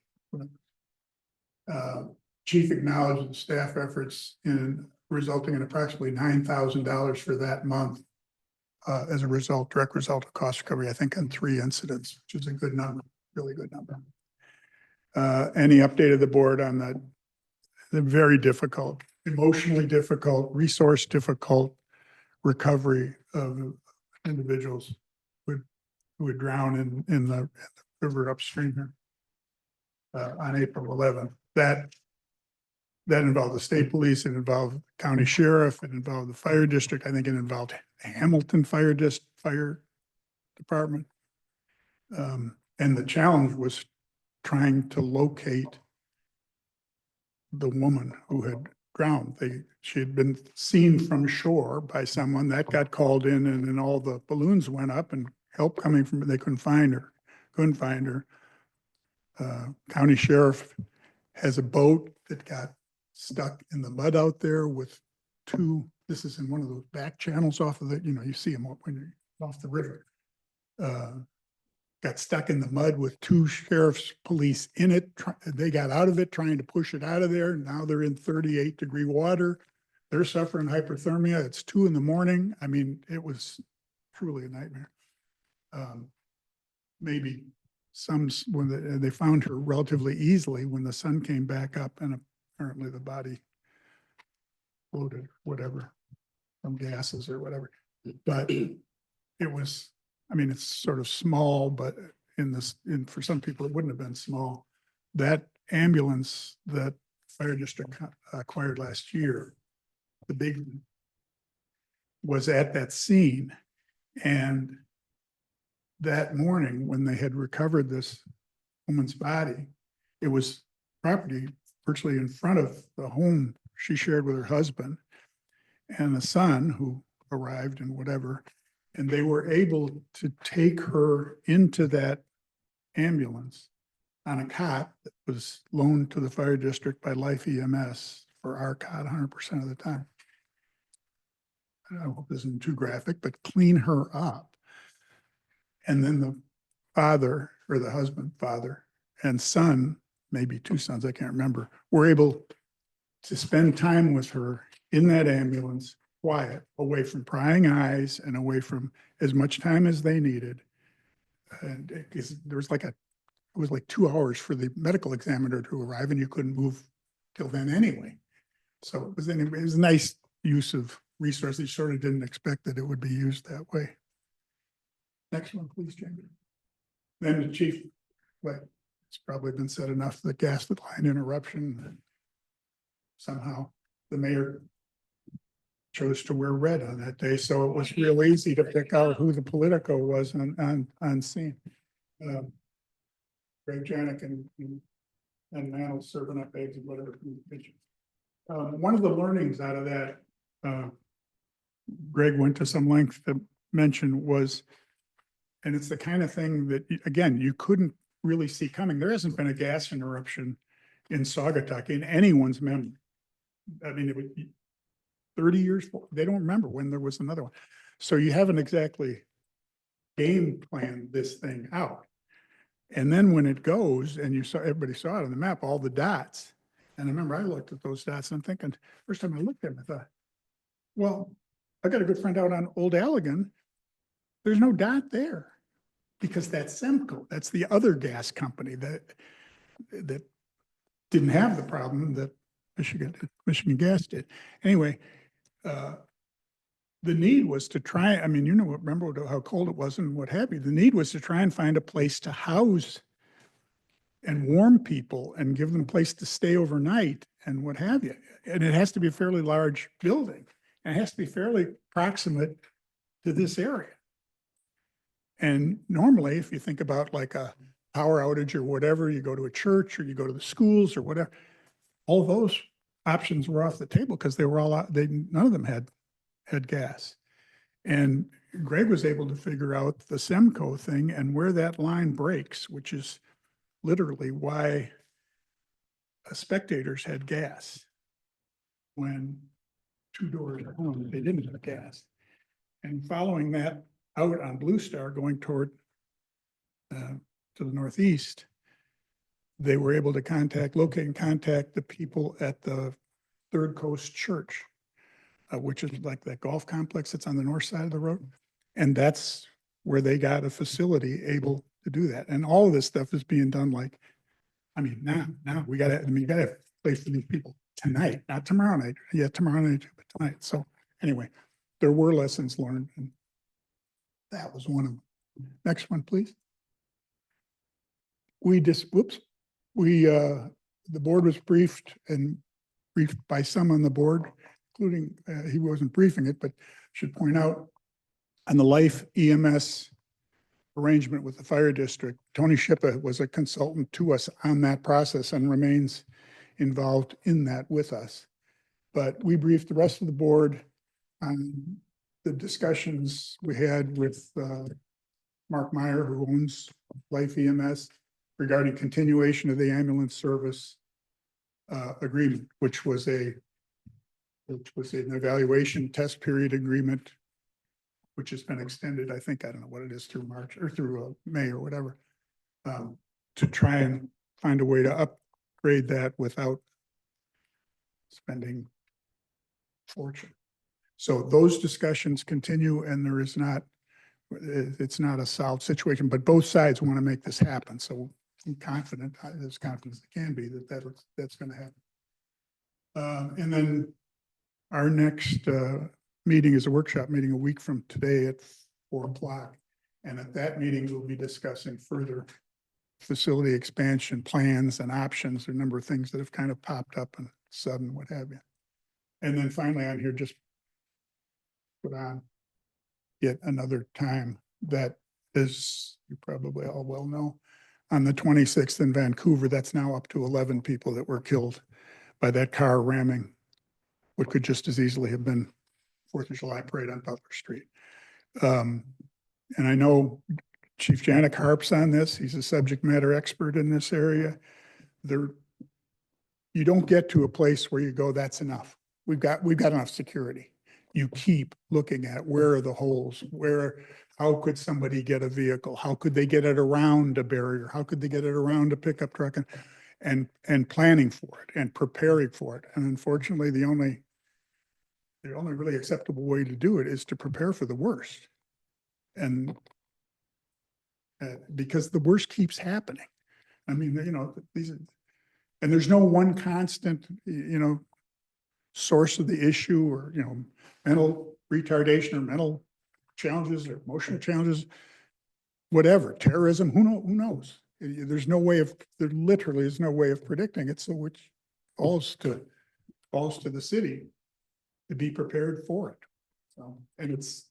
chief acknowledged the staff efforts in resulting in approximately $9,000 for that month as a result, direct result of cost recovery, I think, on 3 incidents, which is a good number, really good number. Any update of the board on the very difficult, emotionally difficult, resource difficult recovery of individuals who would drown in the river upstream here on April 11th. That involved the state police, it involved the county sheriff, it involved the fire district. I think it involved Hamilton Fire Department. And the challenge was trying to locate the woman who had drowned. She had been seen from shore by someone that got called in, and then all the balloons went up and help coming from, they couldn't find her. County sheriff has a boat that got stuck in the mud out there with 2, this is in one of those back channels off of the, you see them when you're off the river. Got stuck in the mud with 2 sheriff's police in it. They got out of it, trying to push it out of there. Now they're in 38-degree water. They're suffering hypothermia. It's 2 a.m. I mean, it was truly a nightmare. Maybe when they found her relatively easily when the sun came back up, and apparently the body floated, whatever, from gases or whatever. But it was, I mean, it's sort of small, but for some people, it wouldn't have been small. That ambulance that fire district acquired last year, the big one, was at that scene. And that morning, when they had recovered this woman's body, it was property virtually in front of the home she shared with her husband and the son who arrived and whatever. And they were able to take her into that ambulance on a cot that was loaned to the fire district by Life EMS for our cot 100% of the time. I hope this isn't too graphic, but clean her up. And then the father, or the husband, father and son, maybe 2 sons, I can't remember, were able to spend time with her in that ambulance, quiet, away from prying eyes and away from as much time as they needed. And there was it was like 2 hours for the medical examiner to arrive, and you couldn't move till then anyway. So it was a nice use of resources. You sort of didn't expect that it would be used that way. Next one, please, Jamie. Then the chief, it's probably been said enough, the gas line interruption. Somehow the mayor chose to wear red on that day, so it was real easy to pick out who the Politico was on scene. Greg Janik and Mantle serving up eggs and whatever from the kitchen. One of the learnings out of that, Greg went to some length to mention, was, and it's the kind of thing that, again, you couldn't really see coming. There hasn't been a gas interruption in Saugatuck in anyone's memory. I mean, it would be 30 years, they don't remember when there was another one. So you haven't exactly game planned this thing out. And then when it goes, and everybody saw it on the map, all the dots. And I remember I looked at those dots and I'm thinking, first time I looked at them, I thought, well, I got a good friend out on Old Allegan. There's no dot there because that's Semco. That's the other gas company that didn't have the problem that Michigan Gas did. Anyway, the need was to try, I mean, remember how cold it was and what have you. The need was to try and find a place to house and warm people and give them a place to stay overnight and what have you. And it has to be a fairly large building, and it has to be fairly proximate to this area. And normally, if you think about like a power outage or whatever, you go to a church or you go to the schools or whatever. All those options were off the table because they were all out, none of them had gas. And Greg was able to figure out the Semco thing and where that line breaks, which is literally why spectators had gas when 2 doors down, they didn't have gas. And following that out on Blue Star going toward to the northeast, they were able to locate and contact the people at the Third Coast Church, which is like that golf complex that's on the north side of the road. And that's where they got a facility able to do that. And all of this stuff is being done like, I mean, now you gotta have a place for these people tonight, not tomorrow night. Yeah, tomorrow night, but tonight. So anyway, there were lessons learned, and that was one of them. Next one, please. The board was briefed by some on the board, including, he wasn't briefing it, but should point out on the Life EMS arrangement with the fire district, Tony Shippa was a consultant to us on that process and remains involved in that with us. But we briefed the rest of the board on the discussions we had with Mark Meyer, who owns Life EMS, regarding continuation of the ambulance service agreement, which was an evaluation test period agreement, which has been extended, I think, I don't know what it is, through March or through May or whatever, to try and find a way to upgrade that without spending fortune. So those discussions continue, and it's not a solved situation, but both sides want to make this happen. So I'm confident, as confident as it can be, that's going to happen. And then our next meeting is a workshop meeting a week from today at 4 o'clock. And at that meeting, we'll be discussing further facility expansion plans and options, a number of things that have kind of popped up and sudden, what have you. And then finally on here, just put on yet another time that is, you probably all well know, on the 26th in Vancouver, that's now up to 11 people that were killed by that car ramming what could just as easily have been 4th of July parade on Butler Street. And I know Chief Janik harps on this. He's a subject matter expert in this area. You don't get to a place where you go, that's enough. We've got enough security. You keep looking at where are the holes, how could somebody get a vehicle? How could they get it around a barrier? How could they get it around a pickup truck, and planning for it and preparing for it? And unfortunately, the only really acceptable way to do it is to prepare for the worst. And because the worst keeps happening. I mean, and there's no one constant, source of the issue, or, mental retardation or mental challenges or emotional challenges, whatever, terrorism, who knows? There literally is no way of predicting it. So which falls to the city to be prepared for it. So, and it's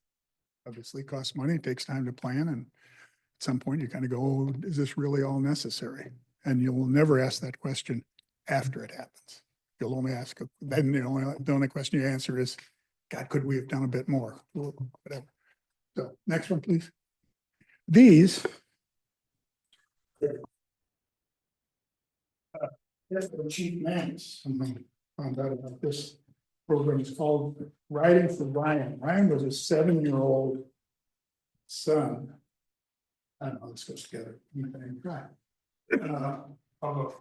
obviously costs money, it takes time to plan. And at some point you kind of go, oh, is this really all necessary? And you'll never ask that question after it happens. You'll only ask, then the only question you answer is, God, could we have done a bit more? Whatever. So next one, please. These. Chief Mannix found out about this program. It's called Riding for Ryan. Ryan was a 7-year-old son. I don't know, this goes together. Of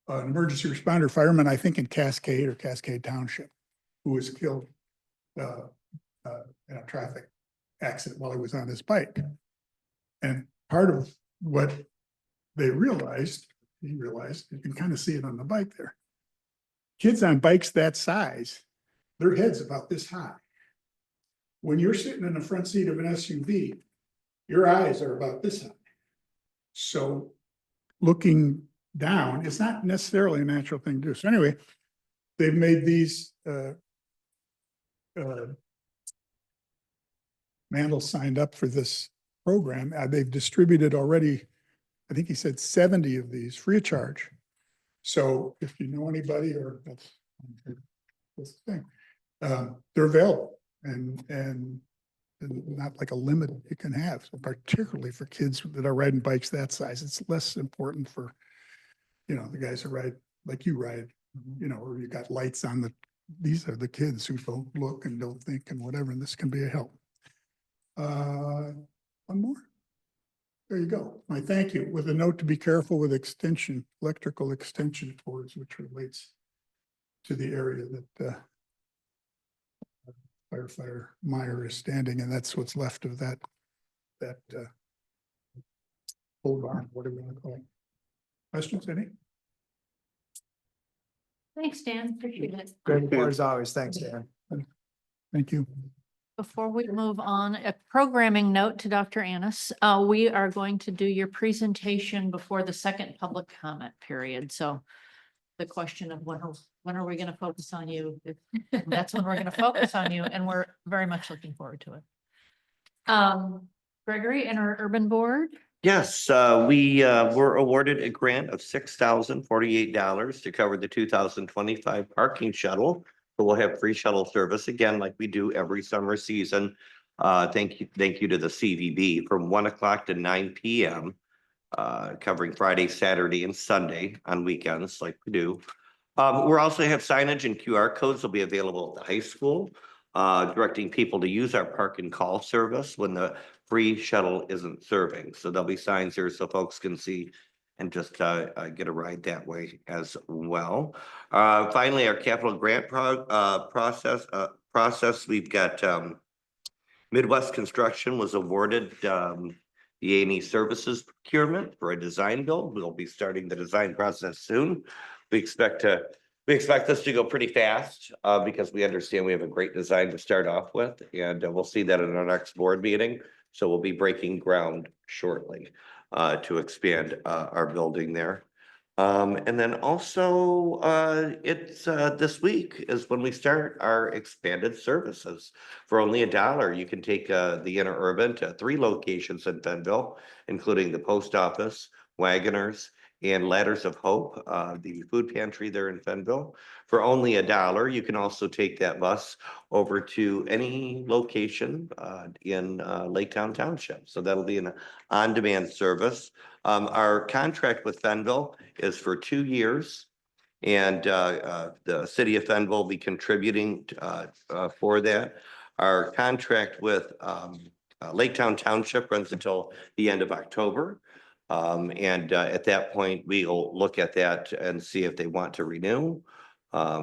an emergency responder fireman, I think in Cascade Township, who was killed in a traffic accident while he was on his bike. And part of what he realized, you can kind of see it on the bike there. Kids on bikes that size, their head's about this high. When you're sitting in the front seat of an SUV, your eyes are about this high. So looking down, it's not necessarily a natural thing to do. So anyway, they've made these, Mandel signed up for this program. They've distributed already I think he said 70 of these free of charge. So if you know anybody or that's the thing, they're available and not like a limit you can have, so particularly for kids that are riding bikes that size. It's less important for, you know, the guys who ride like you ride, you know, or you got lights on these are the kids who don't look and don't think and whatever, and this can be a help. One more. There you go. My thank you, with a note to be careful with electrical extension cords, which relates to the area that firefighter Meyer is standing, and that's what's left of that pole barn, whatever you want to call it. Questions, any? Thanks, Dan. Appreciate it. Great report as always. Thanks, Dan. Thank you. Before we move on, a programming note to Dr. Annis. We are going to do your presentation before the second public comment period. So the question of when are we going to focus on you? That's when we're going to focus on you, and we're very much looking forward to it. Gregory and our urban board. Yes, we were awarded a grant of $6,048 to cover the 2025 parking shuttle. So we'll have free shuttle service again, like we do every summer season. Thank you to the CVB from 1 o'clock to 9 p.m. Covering Friday, Saturday, and Sunday on weekends, like we do. We're also have signage and QR codes will be available at the high school, directing people to use our park and call service when the free shuttle isn't serving. So there'll be signs here so folks can see and just get a ride that way as well. Finally, our capital grant process, we've got Midwest Construction was awarded the A&E Services procurement for a design build. We'll be starting the design process soon. We expect this to go pretty fast because we understand we have a great design to start off with, and we'll see that in our next board meeting. So we'll be breaking ground shortly to expand our building there. And then also it's this week is when we start our expanded services. For only $1, you can take the Interurban to 3 locations in Fenville, including the post office, Wagoners, and Ladders of Hope, the food pantry there in Fenville. For only $1, you can also take that bus over to any location in Lake Town Township. So that'll be an on-demand service. Our contract with Fenville is for 2 years. And the city of Fenville will be contributing for that. Our contract with Lake Town Township runs until the end of October. At that point, we'll look at that and see if they want to renew,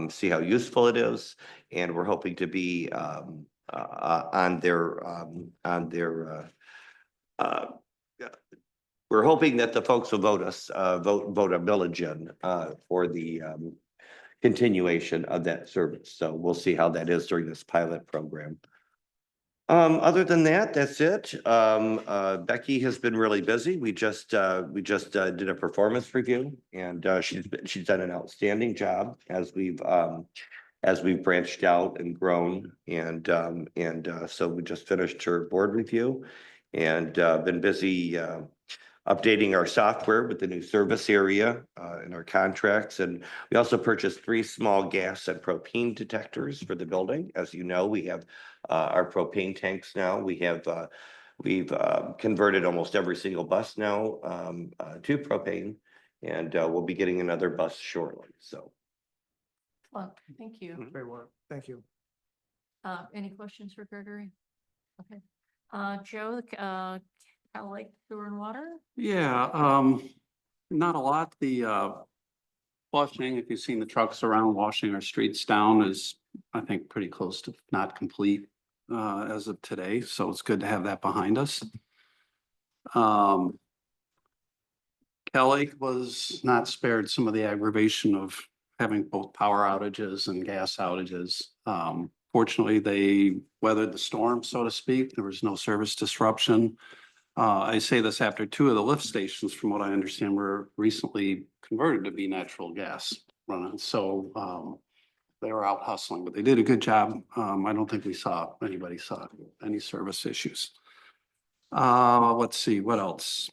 see how useful it is. And we're hoping to be we're hoping that the folks will vote a millage in for the continuation of that service. So we'll see how that is during this pilot program. Other than that, that's it. Becky has been really busy. We just did a performance review, and she's done an outstanding job as we've branched out and grown. So we just finished her board review and been busy updating our software with the new service area in our contracts. And we also purchased 3 small gas and propane detectors for the building. As you know, we have our propane tanks now. We've converted almost every single bus now to propane, and we'll be getting another bus shortly. So, Well, thank you. Great work. Thank you. Any questions for Gregory? Okay. Joe, Cal Lake Sewer and Water? Yeah, not a lot. The washing, if you've seen the trucks around washing our streets down, is, I think, pretty close to not complete as of today. So it's good to have that behind us. Cal Lake was not spared some of the aggravation of having both power outages and gas outages. Fortunately, they weathered the storm, so to speak. There was no service disruption. I say this after 2 of the lift stations, from what I understand, were recently converted to be natural gas running. So they were out hustling, but they did a good job. I don't think anybody saw any service issues. Let's see, what else?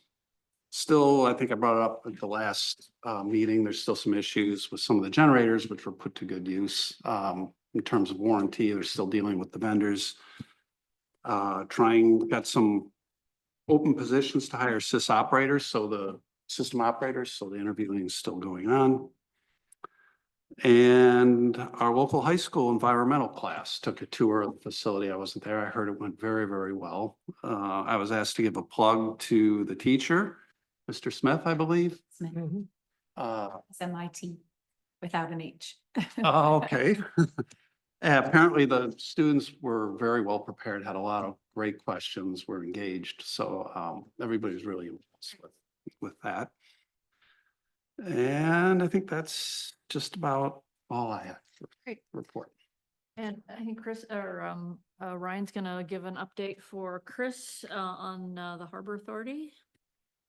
Still, I think I brought it up at the last meeting, there's still some issues with some of the generators, which were put to good use. In terms of warranty, they're still dealing with the vendors. Got some open positions to hire sys operators, so the system operators, so the interviewing is still going on. And our local high school environmental class took a tour of the facility. I wasn't there. I heard it went very, very well. I was asked to give a plug to the teacher, Mr. Smith, I believe. Smith. It's MIT without an H. Oh, okay. Apparently the students were very well prepared, had a lot of great questions, were engaged. So everybody was really impressed with that. And I think that's just about all I have for Great. report. And I think Chris, or Ryan's gonna give an update for Chris on the Harbor Authority.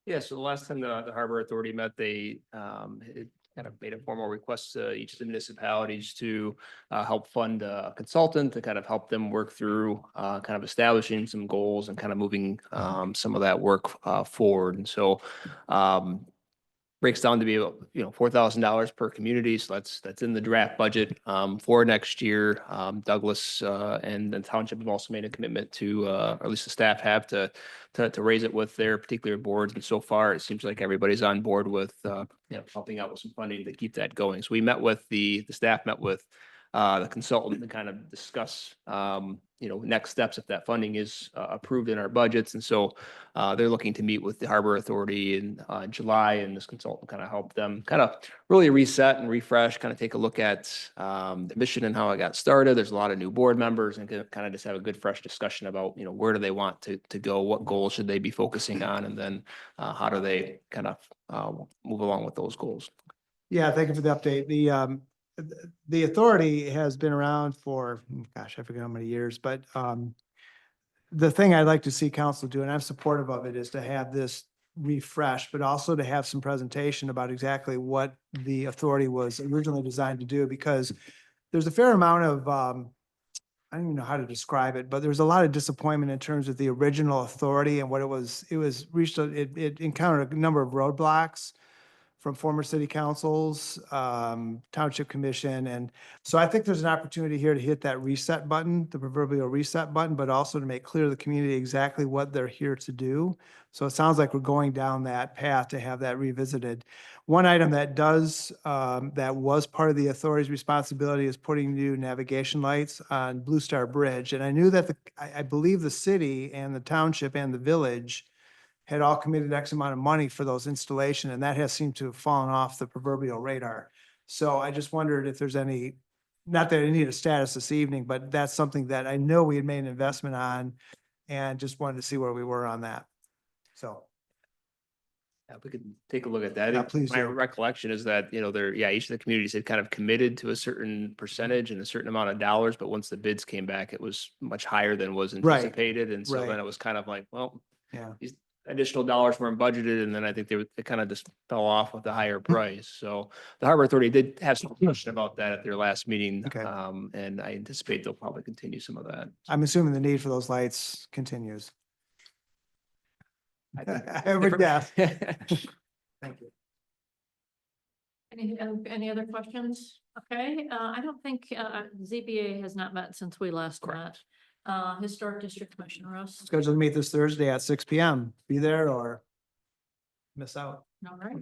Yeah, so the last time the Harbor Authority met, they it kind of made a formal request to each of the municipalities to help fund a consultant to kind of help them work through kind of establishing some goals and kind of moving some of that work forward. And so breaks down to be, $4,000 per community. So that's in the draft budget for next year. Douglas and the township have also made a commitment to, or at least the staff have to raise it with their particular boards. And so far, it seems like everybody's on board with, helping out with some funding to keep that going. So we met with the staff met with the consultant to kind of discuss, next steps if that funding is approved in our budgets. And so they're looking to meet with the Harbor Authority in July, and this consultant kind of help them kind of really reset and refresh, kind of take a look at the mission and how it got started. There's a lot of new board members, and kind of just have a good fresh discussion about, where do they want to go? What goals should they be focusing on? And then how do they kind of move along with those goals? Yeah, thank you for the update. The authority has been around for, gosh, I forget how many years, but the thing I'd like to see council do, and I'm supportive of it, is to have this refreshed, but also to have some presentation about exactly what the authority was originally designed to do, because there's a fair amount of, I don't even know how to describe it, but there's a lot of disappointment in terms of the original authority and what it was reached, it encountered a number of roadblocks from former city councils, township commission. And so I think there's an opportunity here to hit that reset button, the proverbial reset button, but also to make clear to the community exactly what they're here to do. So it sounds like we're going down that path to have that revisited. One item that that was part of the authority's responsibility is putting new navigation lights on Blue Star Bridge. And I knew that I believe the city and the township and the village had all committed X amount of money for those installation, and that has seemed to have fallen off the proverbial radar. So I just wondered if there's any, not that I need a status this evening, but that's something that I know we had made an investment on, and just wanted to see where we were on that. So. Yeah, we could take a look at that. Yeah, please My do. recollection is that, each of the communities had kind of committed to a certain percentage and a certain amount of dollars, but once the bids came back, it was much higher than was Right. anticipated. And so Right. then it was kind of like, well, Yeah. these additional dollars weren't budgeted, and then I think they kind of just fell off with the higher price. So the Harbor Authority did have some question about that at their last mean. Okay. And I anticipate they'll probably continue some of that. I'm assuming the need for those lights continues. I think- I would guess. Thank you. Any other questions? Okay, I don't think ZBA has not met since we last met. Historic District Commission, Russ. Scheduled to meet this Thursday at 6 p.m. Be there or miss out. All right,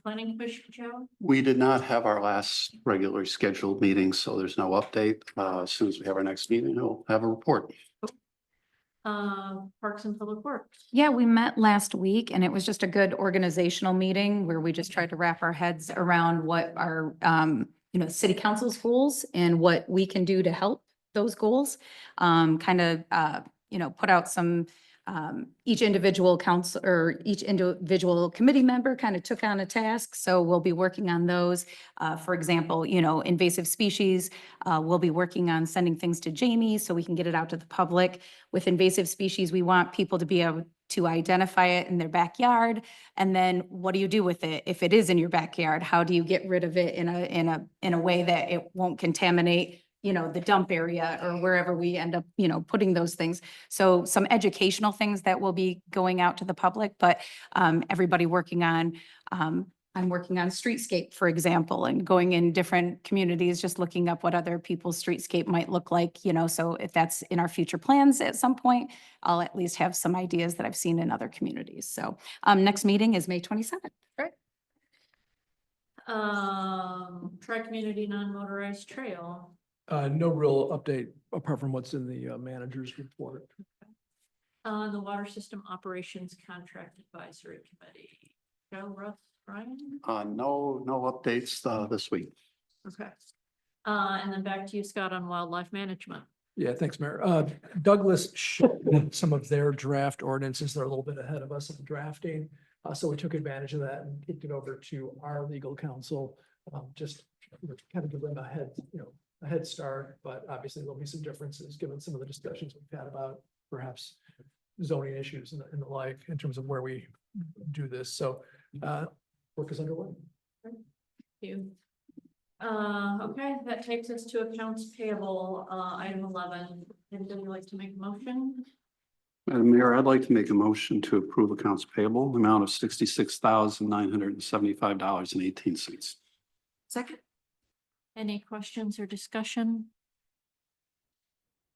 Planning Commission, Joe? We did not have our last regularly scheduled meeting, so there's no update. As soon as we have our next meeting, we'll have a report. Parks and Public Works. Yeah, we met last week and it was just a good organizational meeting where we just tried to wrap our heads around what our, city council's goals and what we can do to help those goals. Put out some, each individual council or each individual committee member kind of took on a task. So we'll be working on those. For example, invasive species, we'll be working on sending things to Jamie so we can get it out to the public. With invasive species, we want people to be able to identify it in their backyard. And then what do you do with it? If it is in your backyard, how do you get rid of it in a way that it won't contaminate you know, the dump area or wherever we end up, you know, putting those things. So some educational things that will be going out to the public, but everybody working on, I'm working on streetscape, for example, and going in different communities, just looking up what other people's streetscape might look like, you know, so if that's in our future plans at some point, I'll at least have some ideas that I've seen in other communities. So next meeting is May 27th. Tri-community non-motorized trail. No real update apart from what's in the manager's report. The Water System Operations Contract Advisory Committee. Joe, Russ, Brian? No updates this week. Okay. And then back to you, Scott, on wildlife management. Yeah, thanks, Mayor. Douglas showed some of their draft ordinances. They're a little bit ahead of us in drafting. So we took advantage of that and kicked it over to our legal counsel. Just kind of give them a head start, but obviously there'll be some differences given some of the discussions we've had about perhaps zoning issues and the like in terms of where we do this. So work is underway. Thank you. Okay, that takes us to accounts payable, item 11. Anybody would like to make a motion? Madam Mayor, I'd like to make a motion to approve accounts payable, the amount of $66,975.18. Second. Any questions or discussion?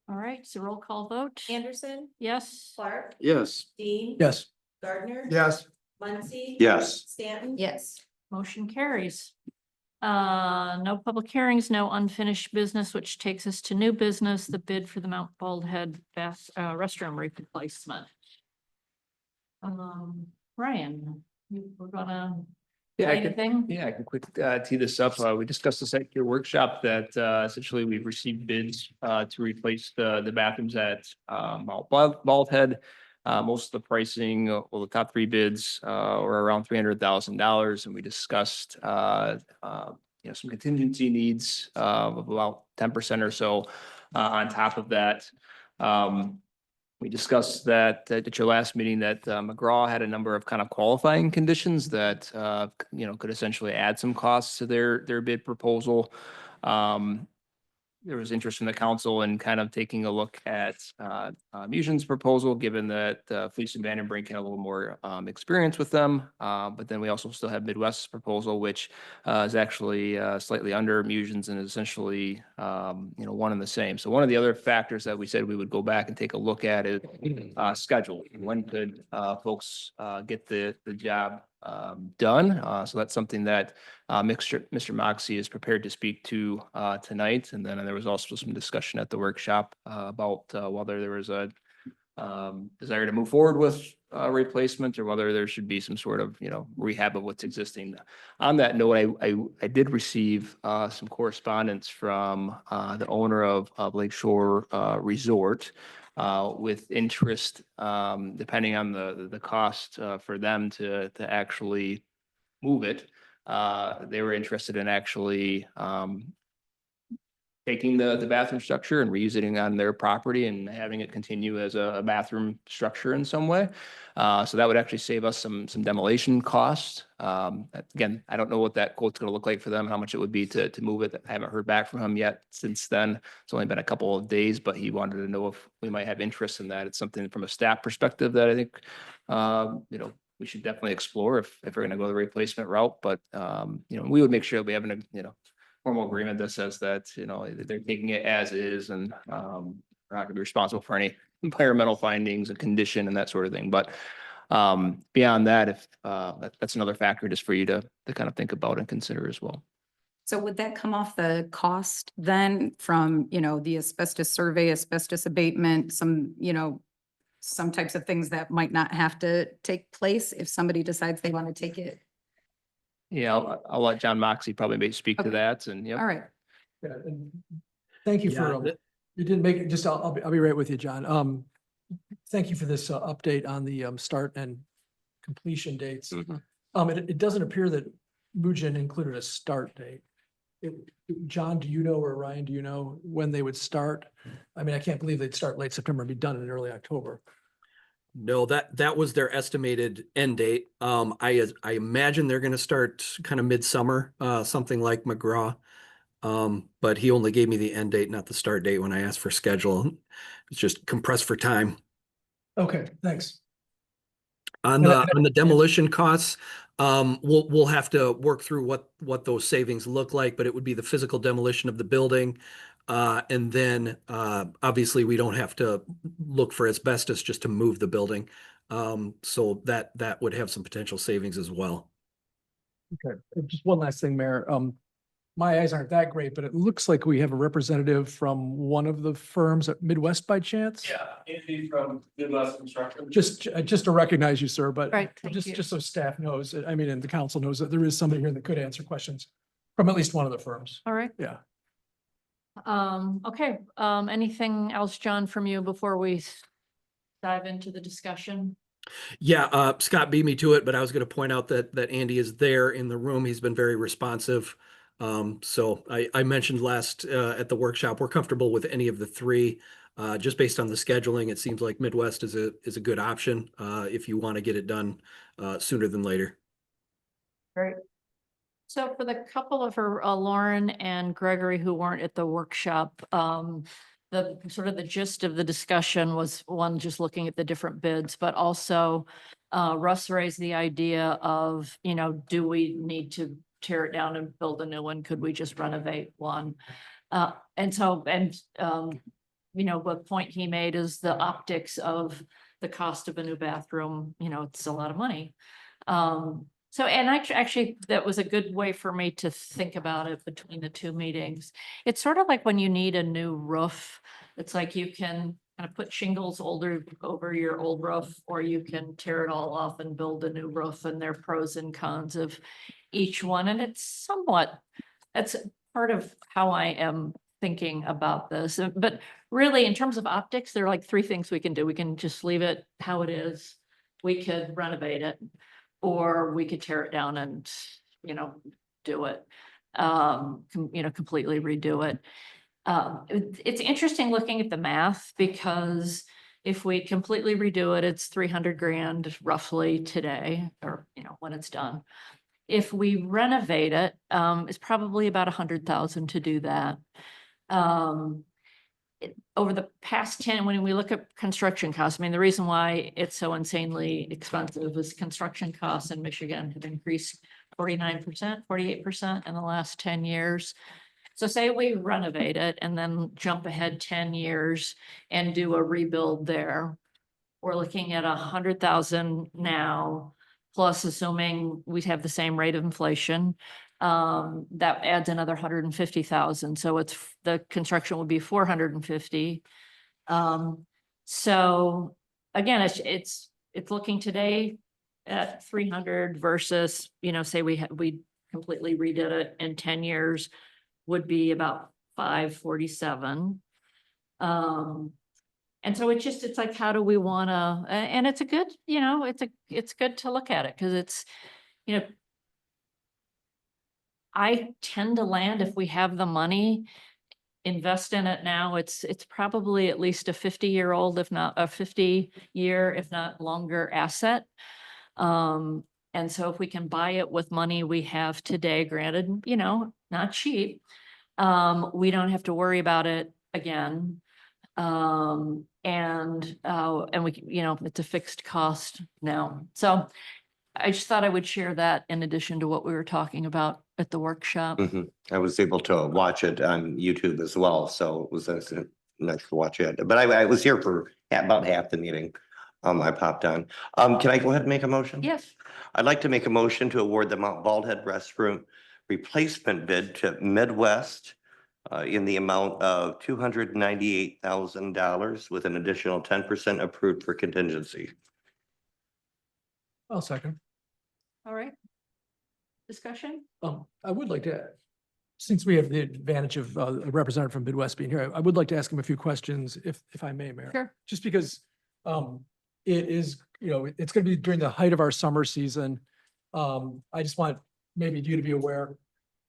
All right, so roll call vote. Anderson, Yes. Clark, Yes. Dean. Yes. Gardner. Yes. Muncy. Yes. Stanton. Yes. Motion carries. No public hearings, no unfinished business, which takes us to new business, the bid for the Mount Baldhead restroom replacement. Ryan, we're gonna. Yeah, say anything? I can quick tee this up. We discussed this at your workshop that essentially we've received bids to replace the bathrooms at Mount Baldhead. Most of the pricing, well, the top three bids were around $300,000, and we discussed some contingency needs of about 10% or so on top of that. We discussed that at your last meeting that McGraw had a number of kind of qualifying conditions that could essentially add some costs to their bid proposal. There was interest from the council in kind of taking a look at Musion's proposal, given that Fleece and Van den Brink had a little more experience with them. But then we also still have Midwest's proposal, which is actually slightly under Musion's and is essentially one and the same. So one of the other factors that we said we would go back and take a look at is schedule. When could folks get the job done? So that's something that Mr. Moxie is prepared to speak to tonight. And then there was also some discussion at the workshop about whether there was a desire to move forward with replacement or whether there should be some sort of, rehab of what's existing. On that note, I did receive some correspondence from the owner of Lakeshore Resort with interest, depending on the cost for them to actually move it. They were interested in actually taking the bathroom structure and reusing it on their property and having it continue as a bathroom structure in some way. So that would actually save us some demolition costs. Again, I don't know what that quote's going to look like for them, how much it would be to move it. I haven't heard back from him yet since then. It's only been a couple of days, but he wanted to know if we might have interest in that. It's something from a staff perspective that I think, we should definitely explore if we're going to go the replacement route. But, we would make sure we have formal agreement that says that, they're taking it as is and we're not going to be responsible for any environmental findings and condition and that sort of thing. But beyond that, if that's another factor just for you to kind of think about and consider as well. So would that come off the cost then from, the asbestos survey, asbestos abatement, some types of things that might not have to take place if somebody decides they want to take it? Yeah, I'll let John Moxie probably speak to Okay. that and, All right. Yeah, and thank you for, you didn't make it, just, I'll be right with you, John. Thank you for this update on the start and completion dates. It doesn't appear that Mugen included a start date. John, do you know, or Ryan, do you know when they would start? I mean, I can't believe they'd start late September and be done in early October. No, that was their estimated end date. I imagine they're going to start kind of midsummer, something like McGraw. But he only gave me the end date, not the start date when I asked for schedule. It's just compressed for time. Okay, thanks. On the demolition costs, we'll have to work through what those savings look like, but it would be the physical demolition of the building. And then, obviously, we don't have to look for asbestos just to move the building. So that would have some potential savings as well. Okay, just one last thing, Mayor. My eyes aren't that great, but it looks like we have a representative from one of the firms at Midwest by chance. Andy from Midwest Construction. Just to recognize you, sir, but Right, thank just you. so staff knows, I mean, and the council knows that there is somebody here that could answer questions from at least one of the firms. All right. Yeah. Okay, anything else, John, from you before we dive into the discussion? Yeah, Scott beat me to it, but I was going to point out that Andy is there in the room. He's been very responsive. So I mentioned last at the workshop, we're comfortable with any of the three. Just based on the scheduling, it seems like Midwest is a good option if you want to get it done sooner than later. Great. So for the couple of her, Lauren and Gregory, who weren't at the workshop, the sort of the gist of the discussion was one, just looking at the different bids, but also Russ raised the idea of, do we need to tear it down and build a new one? Could we just renovate one? The point he made is the optics of the cost of a new bathroom, it's a lot of money. And actually, that was a good way for me to think about it between the two meetings. It's sort of like when you need a new roof, it's like you can kind of put shingles over your old roof, or you can tear it all off and build a new roof, and there are pros and cons of each one. And that's part of how I am thinking about this. But really, in terms of optics, there are like three things we can do. We can just leave it how it is. We could renovate it, or we could tear it down and, do it, completely redo it. It's interesting looking at the math, because if we completely redo it, it's 300 grand roughly today, or, when it's done. If we renovate it, it's probably about 100,000 to do that. Over the past 10, when we look at construction costs, the reason why it's so insanely expensive is construction costs in Michigan have increased 49%, 48% in the last 10 years. So say we renovate it and then jump ahead 10 years and do a rebuild there. We're looking at 100,000 now, plus assuming we have the same rate of inflation. That adds another 150,000. So the construction would be 450. So again, it's looking today at 300 versus, say we completely redid it in 10 years would be about 547. And so it's like, how do we want to, and it's a good, it's good to look at it, because it's, I tend to land, if we have the money, invest in it now. It's probably at least a 50-year-old, if not a 50-year, if not longer asset. And so if we can buy it with money we have today, granted, not cheap, we don't have to worry about it again. And we, it's a fixed cost now. So I just thought I would share that in addition to what we were talking about at the workshop. I was able to watch it on YouTube as well, so it was nice to watch it. But I was here for about half the meeting. I popped on. Can I go ahead and make a motion? Yes. I'd like to make a motion to award the Mount Baldhead restroom replacement bid to Midwest in the amount of $298,000 with an additional 10% approved for contingency. I'll second. All right. Discussion? I would like to, since we have the advantage of a representative from Midwest being here, I would like to ask him a few questions, if I may, Mayor. Sure. Just because it is, it's going to be during the height of our summer season. I just want maybe you to be aware.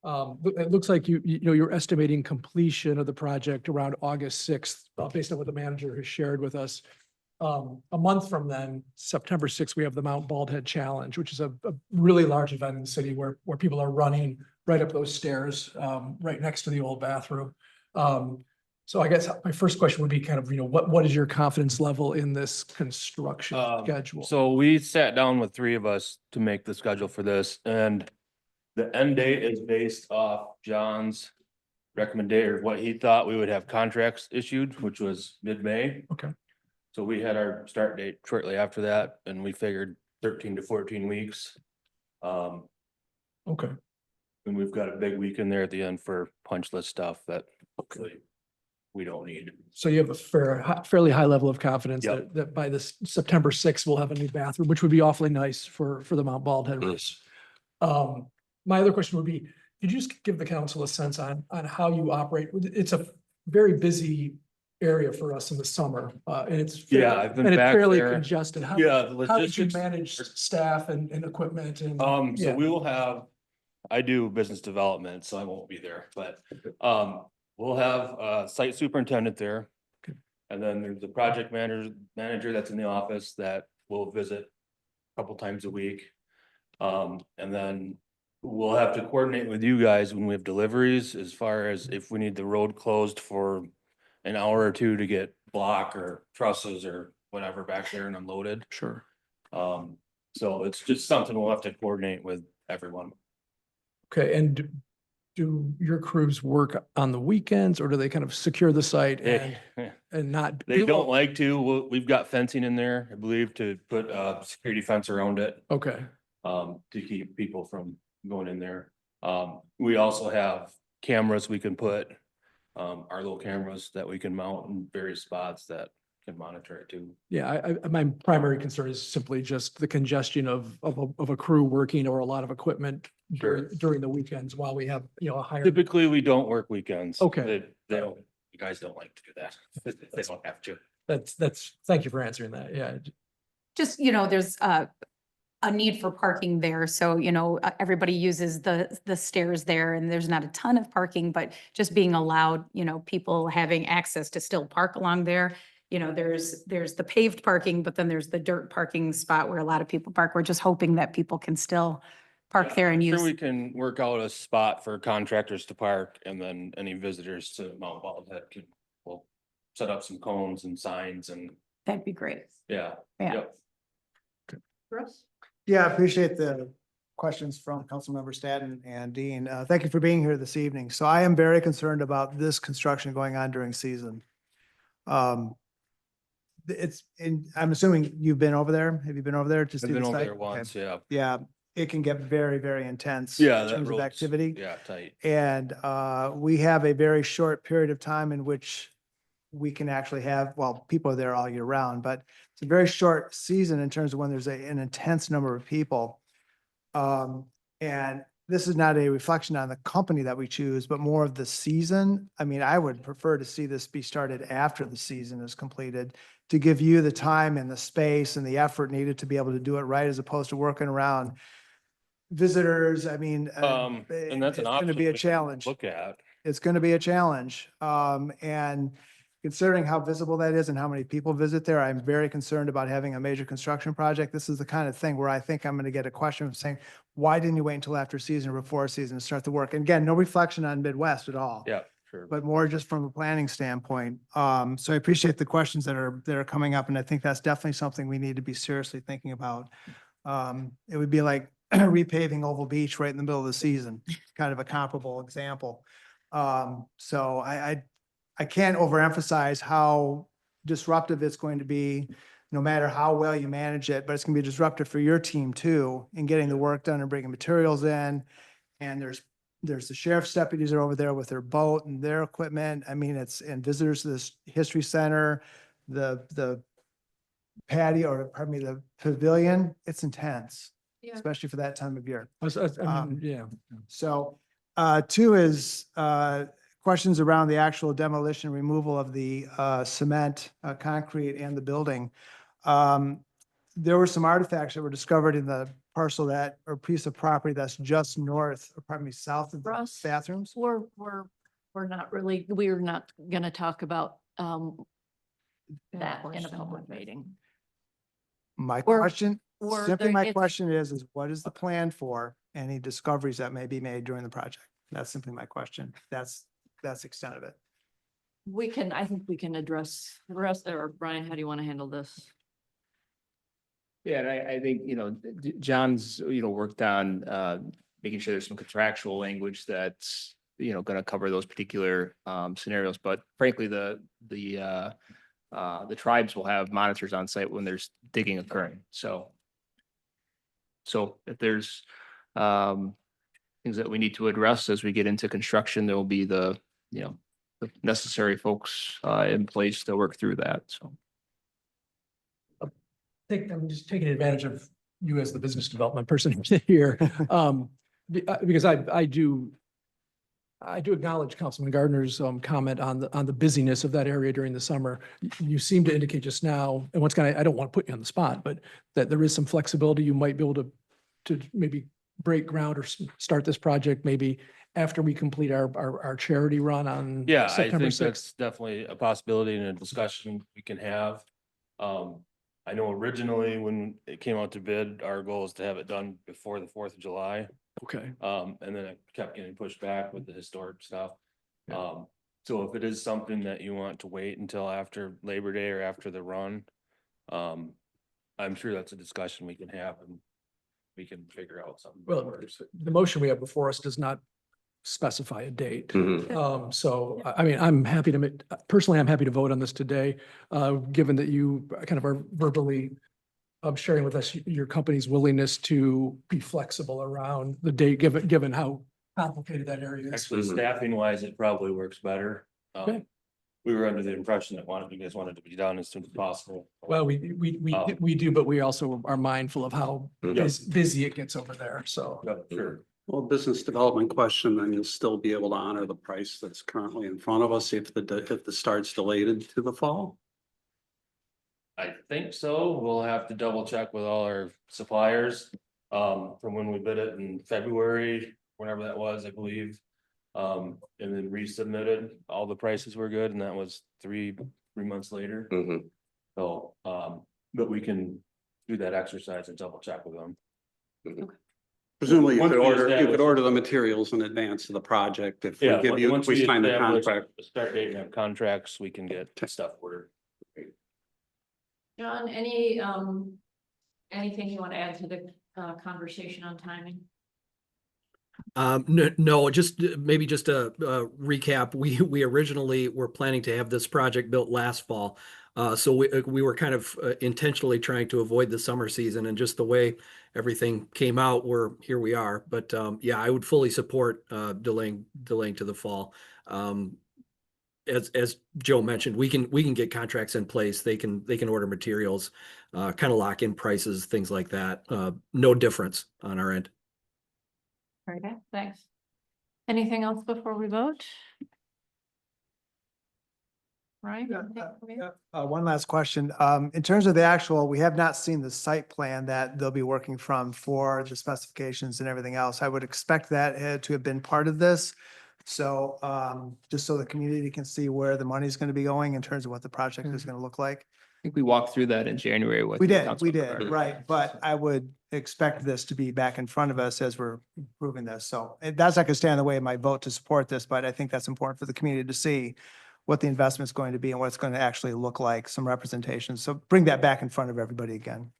It looks like you're estimating completion of the project around August 6th, based on what the manager has shared with us. A month from then, September 6th, we have the Mount Baldhead Challenge, which is a really large event in the city where people are running right up those stairs, right next to the old bathroom. So I guess my first question would be kind of, what is your confidence level in this construction schedule? So we sat down with three of us to make the schedule for this, and the end date is based off John's recommendation, what he thought we would have contracts issued, which was mid-May. Okay. So we had our start date shortly after that, and we figured 13 to 14 weeks. Okay. And we've got a big week in there at the end for punch list stuff that hopefully we don't need. So you have a fairly high level of confidence Yep. that by this September 6th, we'll have a new bathroom, which would be awfully nice for the Mount Baldhead race. My other question would be, could you just give the council a sense on how you operate? It's a very busy area for us in the summer, and it's. Yeah, I've been and it's back fairly there. congested. How Yeah, the how would you logistics. manage staff and equipment and? So yeah. we will have, I do business development, so I won't be there, but we'll have a site superintendent there. Okay. And then there's a project manager that's in the office that will visit a couple times a week. And then we'll have to coordinate with you guys when we have deliveries, as far as if we need the road closed for an hour or two to get block or trusses or whatever back there and unloaded. Sure. So it's just something we'll have to coordinate with everyone. Okay, and do your crews work on the weekends, or do they kind of secure the site and not? They don't like to. We've got fencing in there, I believe, to put a security fence around it, Okay, to keep people from going in there. We also have cameras we can put, our little cameras that we can mount in various spots that can monitor it too. yeah, my primary concern is simply just the congestion of a crew working or a lot of equipment during the weekends while we have, a higher. Typically, we don't work weekends. Okay. They don't, you guys don't like to do that. They don't have to. Thank you for answering that, yeah. Just, there's a need for parking there. So, everybody uses the stairs there and there's not a ton of parking, but just being allowed, people having access to still park along there. There's the paved parking, but then there's the dirt parking spot where a lot of people park. We're just hoping that people can still park there and Sure, use. we can work out a spot for contractors to park, and then any visitors to Mount Baldhead can, we'll set up some cones and signs and, That'd be great. yeah. Yeah. Yep. Russ? Yeah, I appreciate the questions from Councilmember Staton and Dean. Thank you for being here this evening. So I am very concerned about this construction going on during season. I'm assuming you've been over there. Have you been over there to see I've been the over site? there once, Okay. yeah. Yeah, it can get very, very intense. Yeah, In that terms of road's, activity. yeah, tight. And we have a very short period of time in which we can actually have, well, people are there all year round, but it's a very short season in terms of when there's an intense number of people. And this is not a reflection on the company that we choose, but more of the season. I mean, I would prefer to see this be started after the season is completed to give you the time and the space and the effort needed to be able to do it right, as opposed to working around visitors. I mean, And that's it's an going option. to be a we can challenge. Look at. It's going to be a challenge. And considering how visible that is and how many people visit there, I'm very concerned about having a major construction project. This is the kind of thing where I think I'm going to get a question saying, why didn't you wait until after season or before season to start the work? And again, no reflection on Midwest at all. Yeah, sure. But more just from a planning standpoint. So I appreciate the questions that are coming up, and I think that's definitely something we need to be seriously thinking about. It would be like repaving Oval Beach right in the middle of the season, kind of a comparable example. So I can't overemphasize how disruptive it's going to be, no matter how well you manage it, but it's gonna be disruptive for your team too, in getting the work done and bringing materials in. And there's the sheriff's deputies are over there with their boat and their equipment. I mean, and visitors to this history center, the patio, or pardon me, the pavilion, it's intense, Yeah. especially for that time of year. I mean, yeah. So, two is, questions around the actual demolition, removal of the, cement, concrete and the building. There were some artifacts that were discovered in the parcel or piece of property that's just north, or pardon me, south of the Russ? bathrooms. We're not gonna talk about that in a public meeting. My Or- question, Or Simply the- my it's- question is what is the plan for any discoveries that may be made during the project? That's simply my question. That's the extent of it. I think we can address the rest, or Brian, how do you want to handle this? Yeah, and I think, John's, worked on making sure there's some contractual language that's, gonna cover those particular scenarios. But frankly, the tribes will have monitors on site when there's digging occurring, so. So if there's things that we need to address as we get into construction, there will be the the necessary folks in place to work through that, so. I'm just taking advantage of you as the business development person here. Because I do acknowledge Councilman Gardner's comment on the busyness of that area during the summer. You seem to indicate just now, and once again, I don't want to put you on the spot, but that there is some flexibility. You might be able to maybe break ground or start this project maybe after we complete our charity run on Yeah, I September think 6th. that's definitely a possibility and a discussion we can have. I know originally when it came out to bid, our goal is to have it done before the 4th of July. Okay. And then it kept getting pushed back with the historic stuff. So if it is something that you want to wait until after Labor Day or after the run, I'm sure that's a discussion we can have and we can figure out something. Well, the motion we have before us does not specify a date. So, I mean, I'm happy to, personally, I'm happy to vote on this today, given that you kind of are verbally sharing with us your company's willingness to be flexible around the date, given how complicated that area is. Actually, staffing wise, it probably works better. Okay. We were under the impression that you guys wanted to be done as soon as possible. Well, we do, but we also are mindful of how busy it gets over there, so. Yeah, sure. Well, business development question, then you'll still be able to honor the price that's currently in front of us if the start's delayed into the fall? I think so. We'll have to double check with all our suppliers, from when we bid it in February, whenever that was, I believe. And then resubmitted, all the prices were good, and that was three months later. So, but we can do that exercise and double check with them. Presumably you Once could we order establish- the materials in advance of the project if we Yeah, give you, once we sign the establish contract. a start date and have contracts, we can get stuff ordered. John, anything you want to add to the conversation on timing? No, just maybe just a recap. We originally were planning to have this project built last fall. So we were kind of intentionally trying to avoid the summer season, and just the way everything came out, here we are. But yeah, I would fully support delaying to the fall. As Joe mentioned, we can get contracts in place. They can order materials, kind of lock in prices, things like that. No difference on our end. Okay, thanks. Anything else before we vote? Right? One last question. In terms of the actual, we have not seen the site plan that they'll be working from for the specifications and everything else. I would expect that to have been part of this. So just so the community can see where the money's going to be going in terms of what the project is going to look like. I think we walked through that in January with. We did, Councilman right. Gardner. But I would expect this to be back in front of us as we're approving this. So that's not going to stand in the way of my vote to support this, but I think that's important for the community to see what the investment's going to be and what it's going to actually look like, some representation. So bring that back in front of everybody again.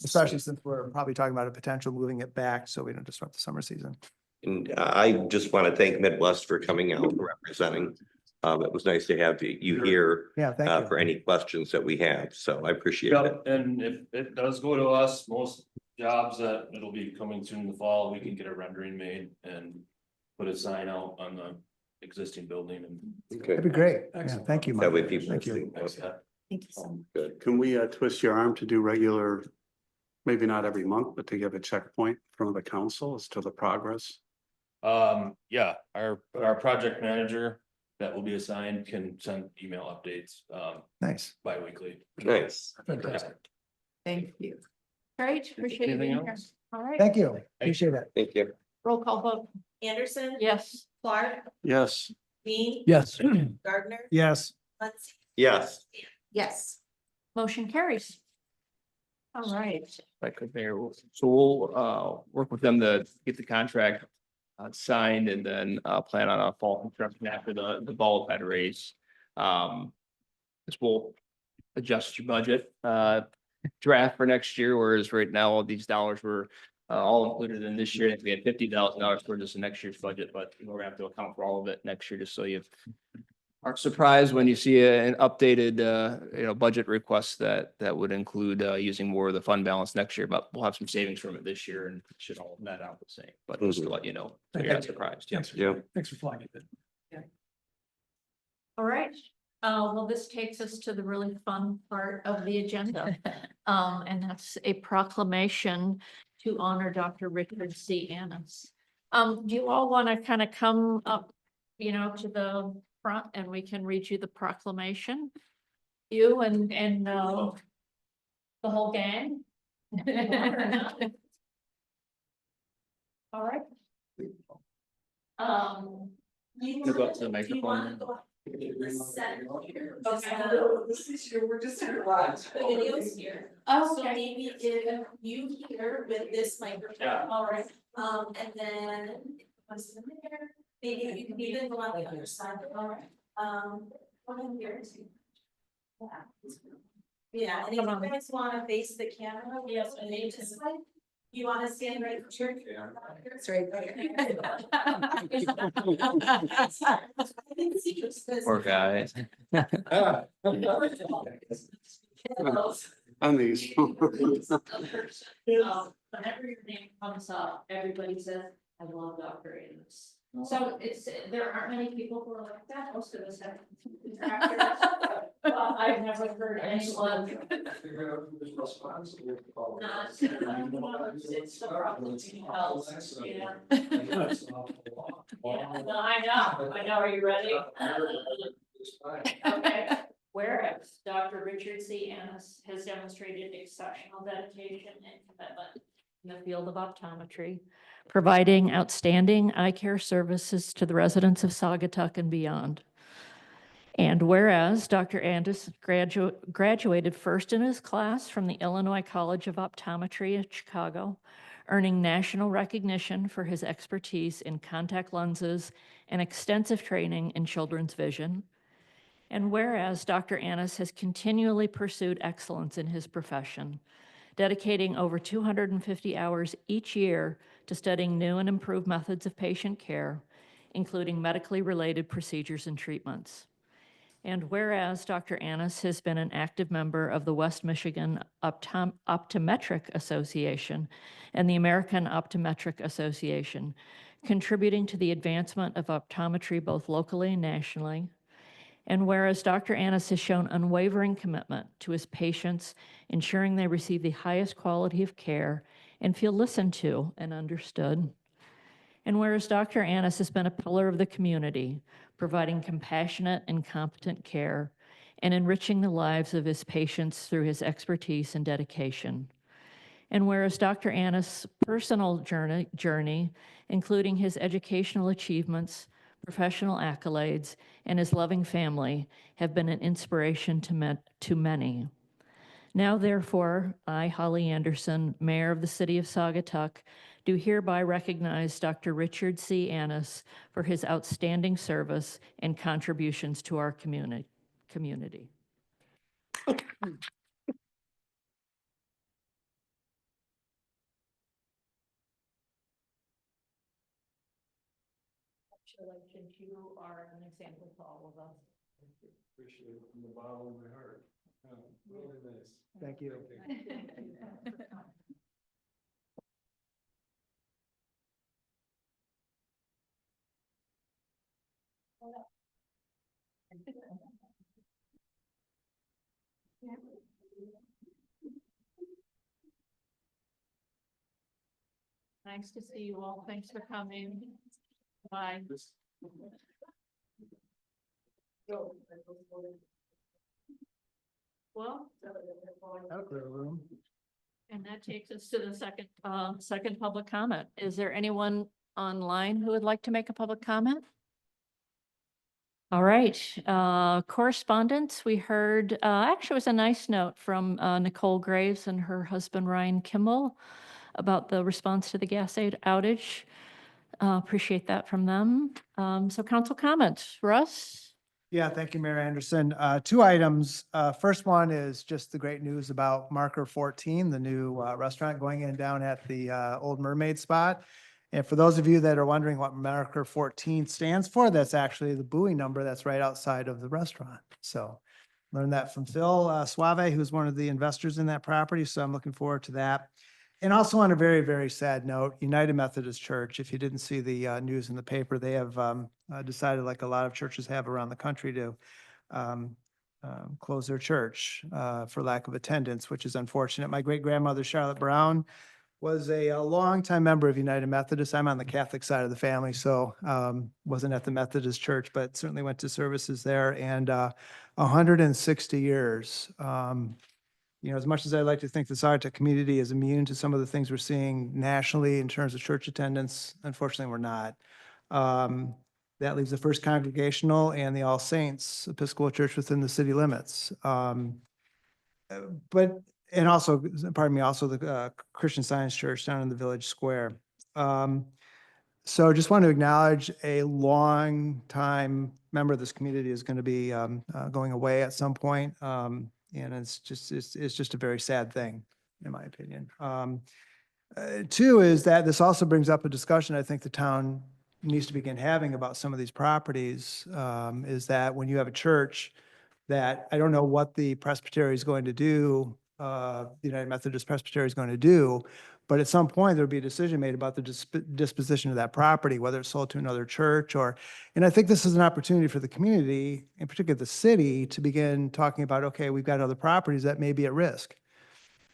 Especially since we're probably talking about a potential moving it back so we don't disrupt the summer season. And I just want to thank Midwest for coming out and representing. It was nice to have you here Yeah, thank you. for any questions that we have. So I appreciate it. Yep, and if it does go to us, most jobs that it'll be coming soon in the fall, we can get a rendering made and put a sign out on the existing building and. Okay. That'd be great. Yeah, Excellent. thank you. That way Mike. people. Thank you. see. Thanks, yeah. Thank you so much. Good. Can we twist your arm to do regular, maybe not every month, but to give a checkpoint from the council as to the progress? Yeah, our project manager that will be assigned can send email updates, Nice. bi-weekly. Nice. Fantastic. Thank you. Great, appreciate you Anything being here. else? All right, Thank you. Appreciate it. Thank you. roll call vote. Anderson. Yes. Clark. Yes. Bean. Yes. Gardner. Yes. Muncy. Yes. Yes. Motion carries. All right. If I could, Mayor, so we'll work with them to get the contract signed and then plan on a fall construction after the ball pad race. This will adjust your budget draft for next year, whereas right now all these dollars were all included in this year. If we had $50,000 for this in next year's budget, but we're gonna have to account for all of it next year, just so you aren't surprised when you see an updated budget request that would include using more of the fund balance next year, but we'll have some savings from it this year and it should all net out the same, but just to let you know, so you're not surprised. Yeah. Thanks for flagging it. All right. Well, this takes us to the really fun part of the agenda. And that's a proclamation to honor Dr. Richard C. Annis. Do you all want to kind of come up, to the front and we can read you the proclamation? You and the whole gang? All right. You go up to the microphone. We're just here live. The video's here. So maybe if you hear with this microphone, Yeah. all right, and then. Maybe you can even go on the other side, all right, come in here too. Yeah, and if you guys wanna face the camera, yes, and maybe just like, you wanna stand right here? That's right. Poor guys. On these. Whenever your name comes up, everybody says, I love Dr. Annis. So there aren't many people who are like that, most of us have. I've never heard anyone. It's the problem. I know, are you ready? Okay. Whereas Dr. Richard C. Annis has demonstrated exceptional dedication and commitment in the field of optometry, providing outstanding eye care services to the residents of Saugatuck and beyond. And whereas Dr. Annis graduated first in his class from the Illinois College of Optometry in Chicago, earning national recognition for his expertise in contact lenses and extensive training in children's vision. And whereas Dr. Annis has continually pursued excellence in his profession, dedicating over 250 hours each year to studying new and improved methods of patient care, including medically related procedures and treatments. And whereas Dr. Annis has been an active member of the West Michigan Optometric Association and the American Optometric Association, contributing to the advancement of optometry both locally and nationally. And whereas Dr. Annis has shown unwavering commitment to his patients, ensuring they receive the highest quality of care and feel listened to and understood. And whereas Dr. Annis has been a pillar of the community, providing compassionate and competent care and enriching the lives of his patients through his expertise and dedication. And whereas Dr. Annis' personal journey, including his educational achievements, professional accolades, and his loving family, have been an inspiration to many. Now, therefore, I, Holly Anderson, Mayor of the City of Saugatuck, do hereby recognize Dr. Richard C. Annis for his outstanding service and contributions to our community. Congratulations, you are an example to all of us. Appreciate it from the bottom of my heart. Really nice. Thank you. Nice to see you all. Thanks for coming. Bye. Well, That'll clear a room. and that takes us to the second public comment. Is there anyone online who would like to make a public comment? All right, correspondence, we heard, actually it was a nice note from Nicole Graves and her husband Ryan Kimball about the response to the gas outage. Appreciate that from them. So council comments, Russ? Yeah, thank you, Mayor Anderson. Two items. First one is just the great news about Marker 14, the new restaurant going in down at the Old Mermaid spot. And for those of you that are wondering what Marker 14 stands for, that's actually the buoy number that's right outside of the restaurant. So learned that from Phil Suave, who's one of the investors in that property. So I'm looking forward to that. And also on a very, very sad note, United Methodist Church, if you didn't see the news in the paper, they have decided, like a lot of churches have around the country, to close their church for lack of attendance, which is unfortunate. My great-grandmother, Charlotte Brown, was a longtime member of United Methodist. I'm on the Catholic side of the family, so wasn't at the Methodist church, but certainly went to services there. And 160 years. As much as I'd like to think the Sagatuck community is immune to some of the things we're seeing nationally in terms of church attendance, unfortunately, we're not. That leaves the First Congregational and the All Saints Episcopal Church within the city limits. And also, pardon me, also the Christian Science Church down in the Village Square. So just want to acknowledge a long-time member of this community is going to be going away at some point. And it's just a very sad thing, in my opinion. Two is that this also brings up a discussion I think the town needs to begin having about some of these properties, is that when you have a church that, I don't know what the presbytery is going to do, the United Methodist Presbytery is going to do, but at some point there'll be a decision made about the disposition of that property, whether it's sold to another church and I think this is an opportunity for the community, in particular the city, to begin talking about, okay, we've got other properties that may be at risk.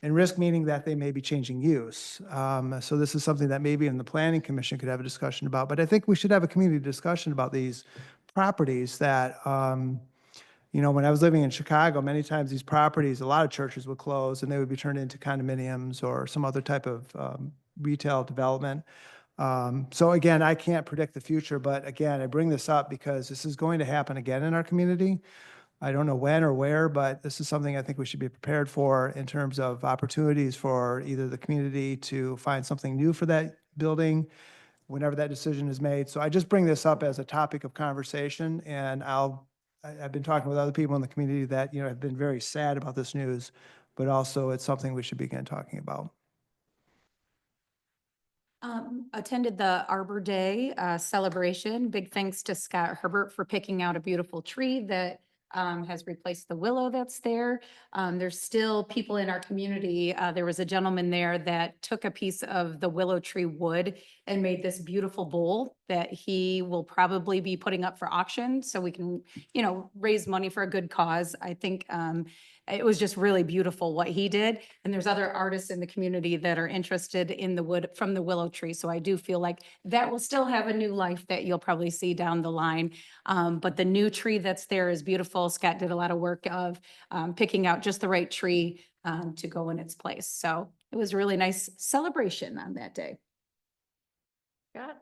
And risk meaning that they may be changing use. So this is something that maybe in the Planning Commission could have a discussion about, but I think we should have a community discussion about these properties that, when I was living in Chicago, many times these properties, a lot of churches would close and they would be turned into condominiums or some other type of retail development. So again, I can't predict the future, but again, I bring this up because this is going to happen again in our community. I don't know when or where, but this is something I think we should be prepared for in terms of opportunities for either the community to find something new for that building whenever that decision is made. So I just bring this up as a topic of conversation, and I've been talking with other people in the community that, have been very sad about this news, but also it's something we should begin talking about. Attended the Arbor Day celebration. Big thanks to Scott Herbert for picking out a beautiful tree that has replaced the willow that's there. There's still people in our community. There was a gentleman there that took a piece of the willow tree wood and made this beautiful bowl that he will probably be putting up for auction so we can, raise money for a good cause. I think it was just really beautiful what he did. And there's other artists in the community that are interested in the wood from the willow tree. So I do feel like that will still have a new life that you'll probably see down the line. But the new tree that's there is beautiful. Scott did a lot of work of picking out just the right tree to go in its place. So it was a really nice celebration on that day. Scott?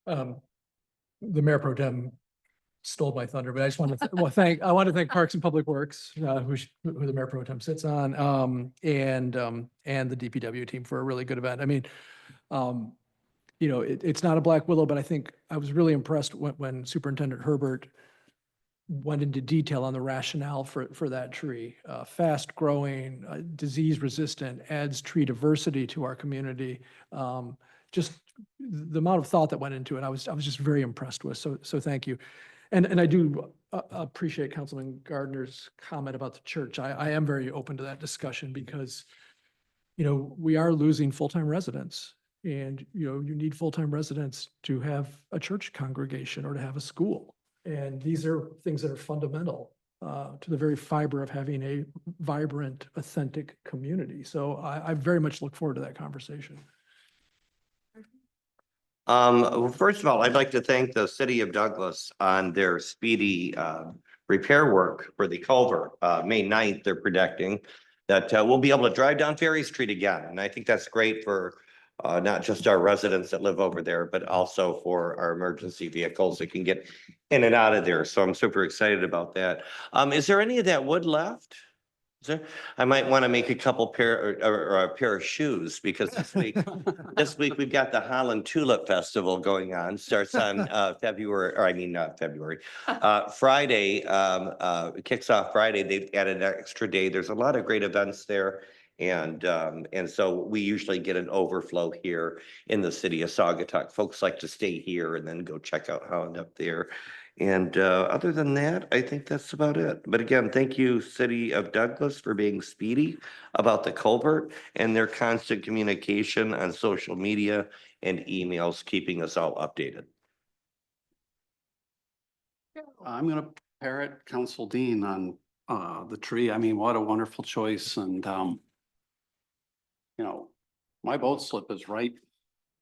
The Mayor Pro Tem stole my thunder, but I just want to, I want to thank Parks and Public Works, who the Mayor Pro Tem sits on, and the DPW team for a really good event. I mean, it's not a black willow, but I think I was really impressed when Superintendent Herbert went into detail on the rationale for that tree. Fast growing, disease resistant, adds tree diversity to our community. Just the amount of thought that went into it, I was just very impressed with. So thank you. And I do appreciate Councilman Gardner's comment about the church. I am very open to that discussion because, we are losing full-time residents, and, you need full-time residents to have a church congregation or to have a school. And these are things that are fundamental to the very fiber of having a vibrant, authentic community. So I very much look forward to that conversation. Well, first of all, I'd like to thank the city of Douglas on their speedy repair work for the culvert. May 9th, they're predicting that we'll be able to drive down Ferry Street again. And I think that's great for not just our residents that live over there, but also for our emergency vehicles that can get in and out of there. So I'm super excited about that. Is there any of that wood left? Is there? I might want to make a couple pair or a pair of shoes because this week we've got the Holland Tulip Festival going on. Starts on February. Friday, kicks off Friday. They've added an extra day. There's a lot of great events there. And so we usually get an overflow here in the city of Saugatuck. Folks like to stay here and then go check out Holland up there. And other than that, I think that's about it. But again, thank you, City of Douglas, for being speedy about the culvert and their constant communication on social media and emails, keeping us all updated. I'm gonna parrot Council Dean on the tree. I mean, what a wonderful choice and you know, my boat slip is right.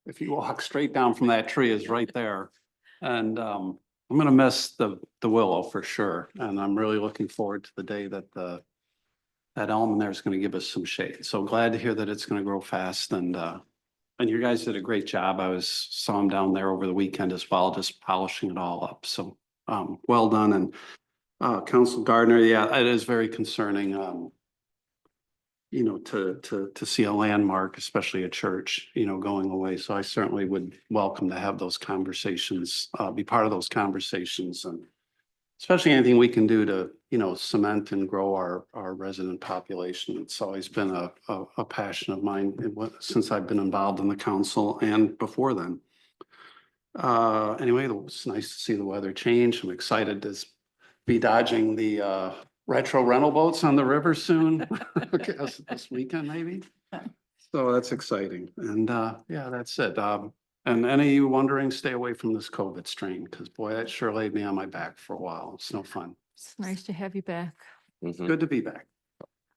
If you walk straight down from that tree is right there. And I'm gonna miss the willow for sure. And I'm really looking forward to the day that that elm in there is gonna give us some shade. So glad to hear that it's gonna grow fast and you guys did a great job. Saw them down there over the weekend as well, just polishing it all up. So well done. And Council Gardner, yeah, it is very concerning. You know, to see a landmark, especially a church, you know, going away. So I certainly would welcome to have those conversations, be part of those conversations and especially anything we can do to, you know, cement and grow our resident population. It's always been a passion of mine since I've been involved in the council and before then. Anyway, it's nice to see the weather change. I'm excited to be dodging the retro rental boats on the river soon, this weekend maybe. So that's exciting. And yeah, that's it. And any of you wondering, stay away from this COVID strain because boy, that sure laid me on my back for a while. It's no fun. It's nice to have you back. Good to be back.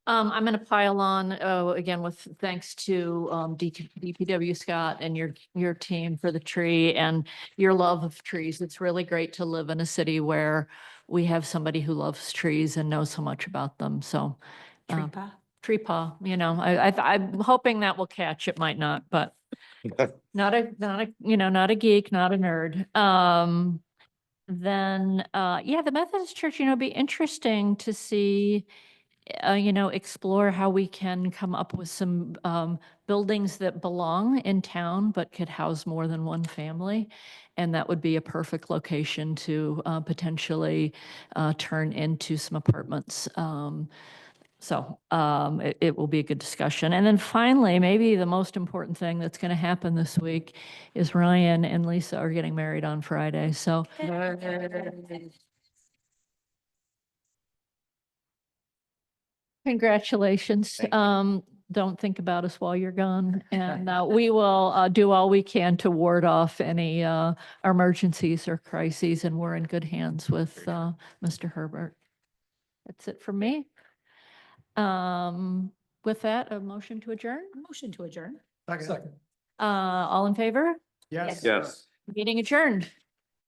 I'm gonna pile on, again, with thanks to, DPW Scott and your team for the tree and your love of trees. It's really great to live in a city where we have somebody who loves trees and knows so much about them. So, tree paw, you know, I'm hoping that will catch. It might not, but not a geek, not a nerd. Then, yeah, the Methodist Church, you know, be interesting to see, you know, explore how we can come up with some buildings that belong in town but could house more than one family. And that would be a perfect location to potentially turn into some apartments. So it will be a good discussion. And then finally, maybe the most important thing that's going to happen this week is Ryan and Lisa are getting married on Friday. So congratulations. Don't think about us while you're gone. And we will do all we can to ward off any emergencies or crises. And we're in good hands with Mr. Herbert. That's it from me. With that, a motion to adjourn? Motion to adjourn. Second. All in favor? Yes. Yes. Meeting adjourned.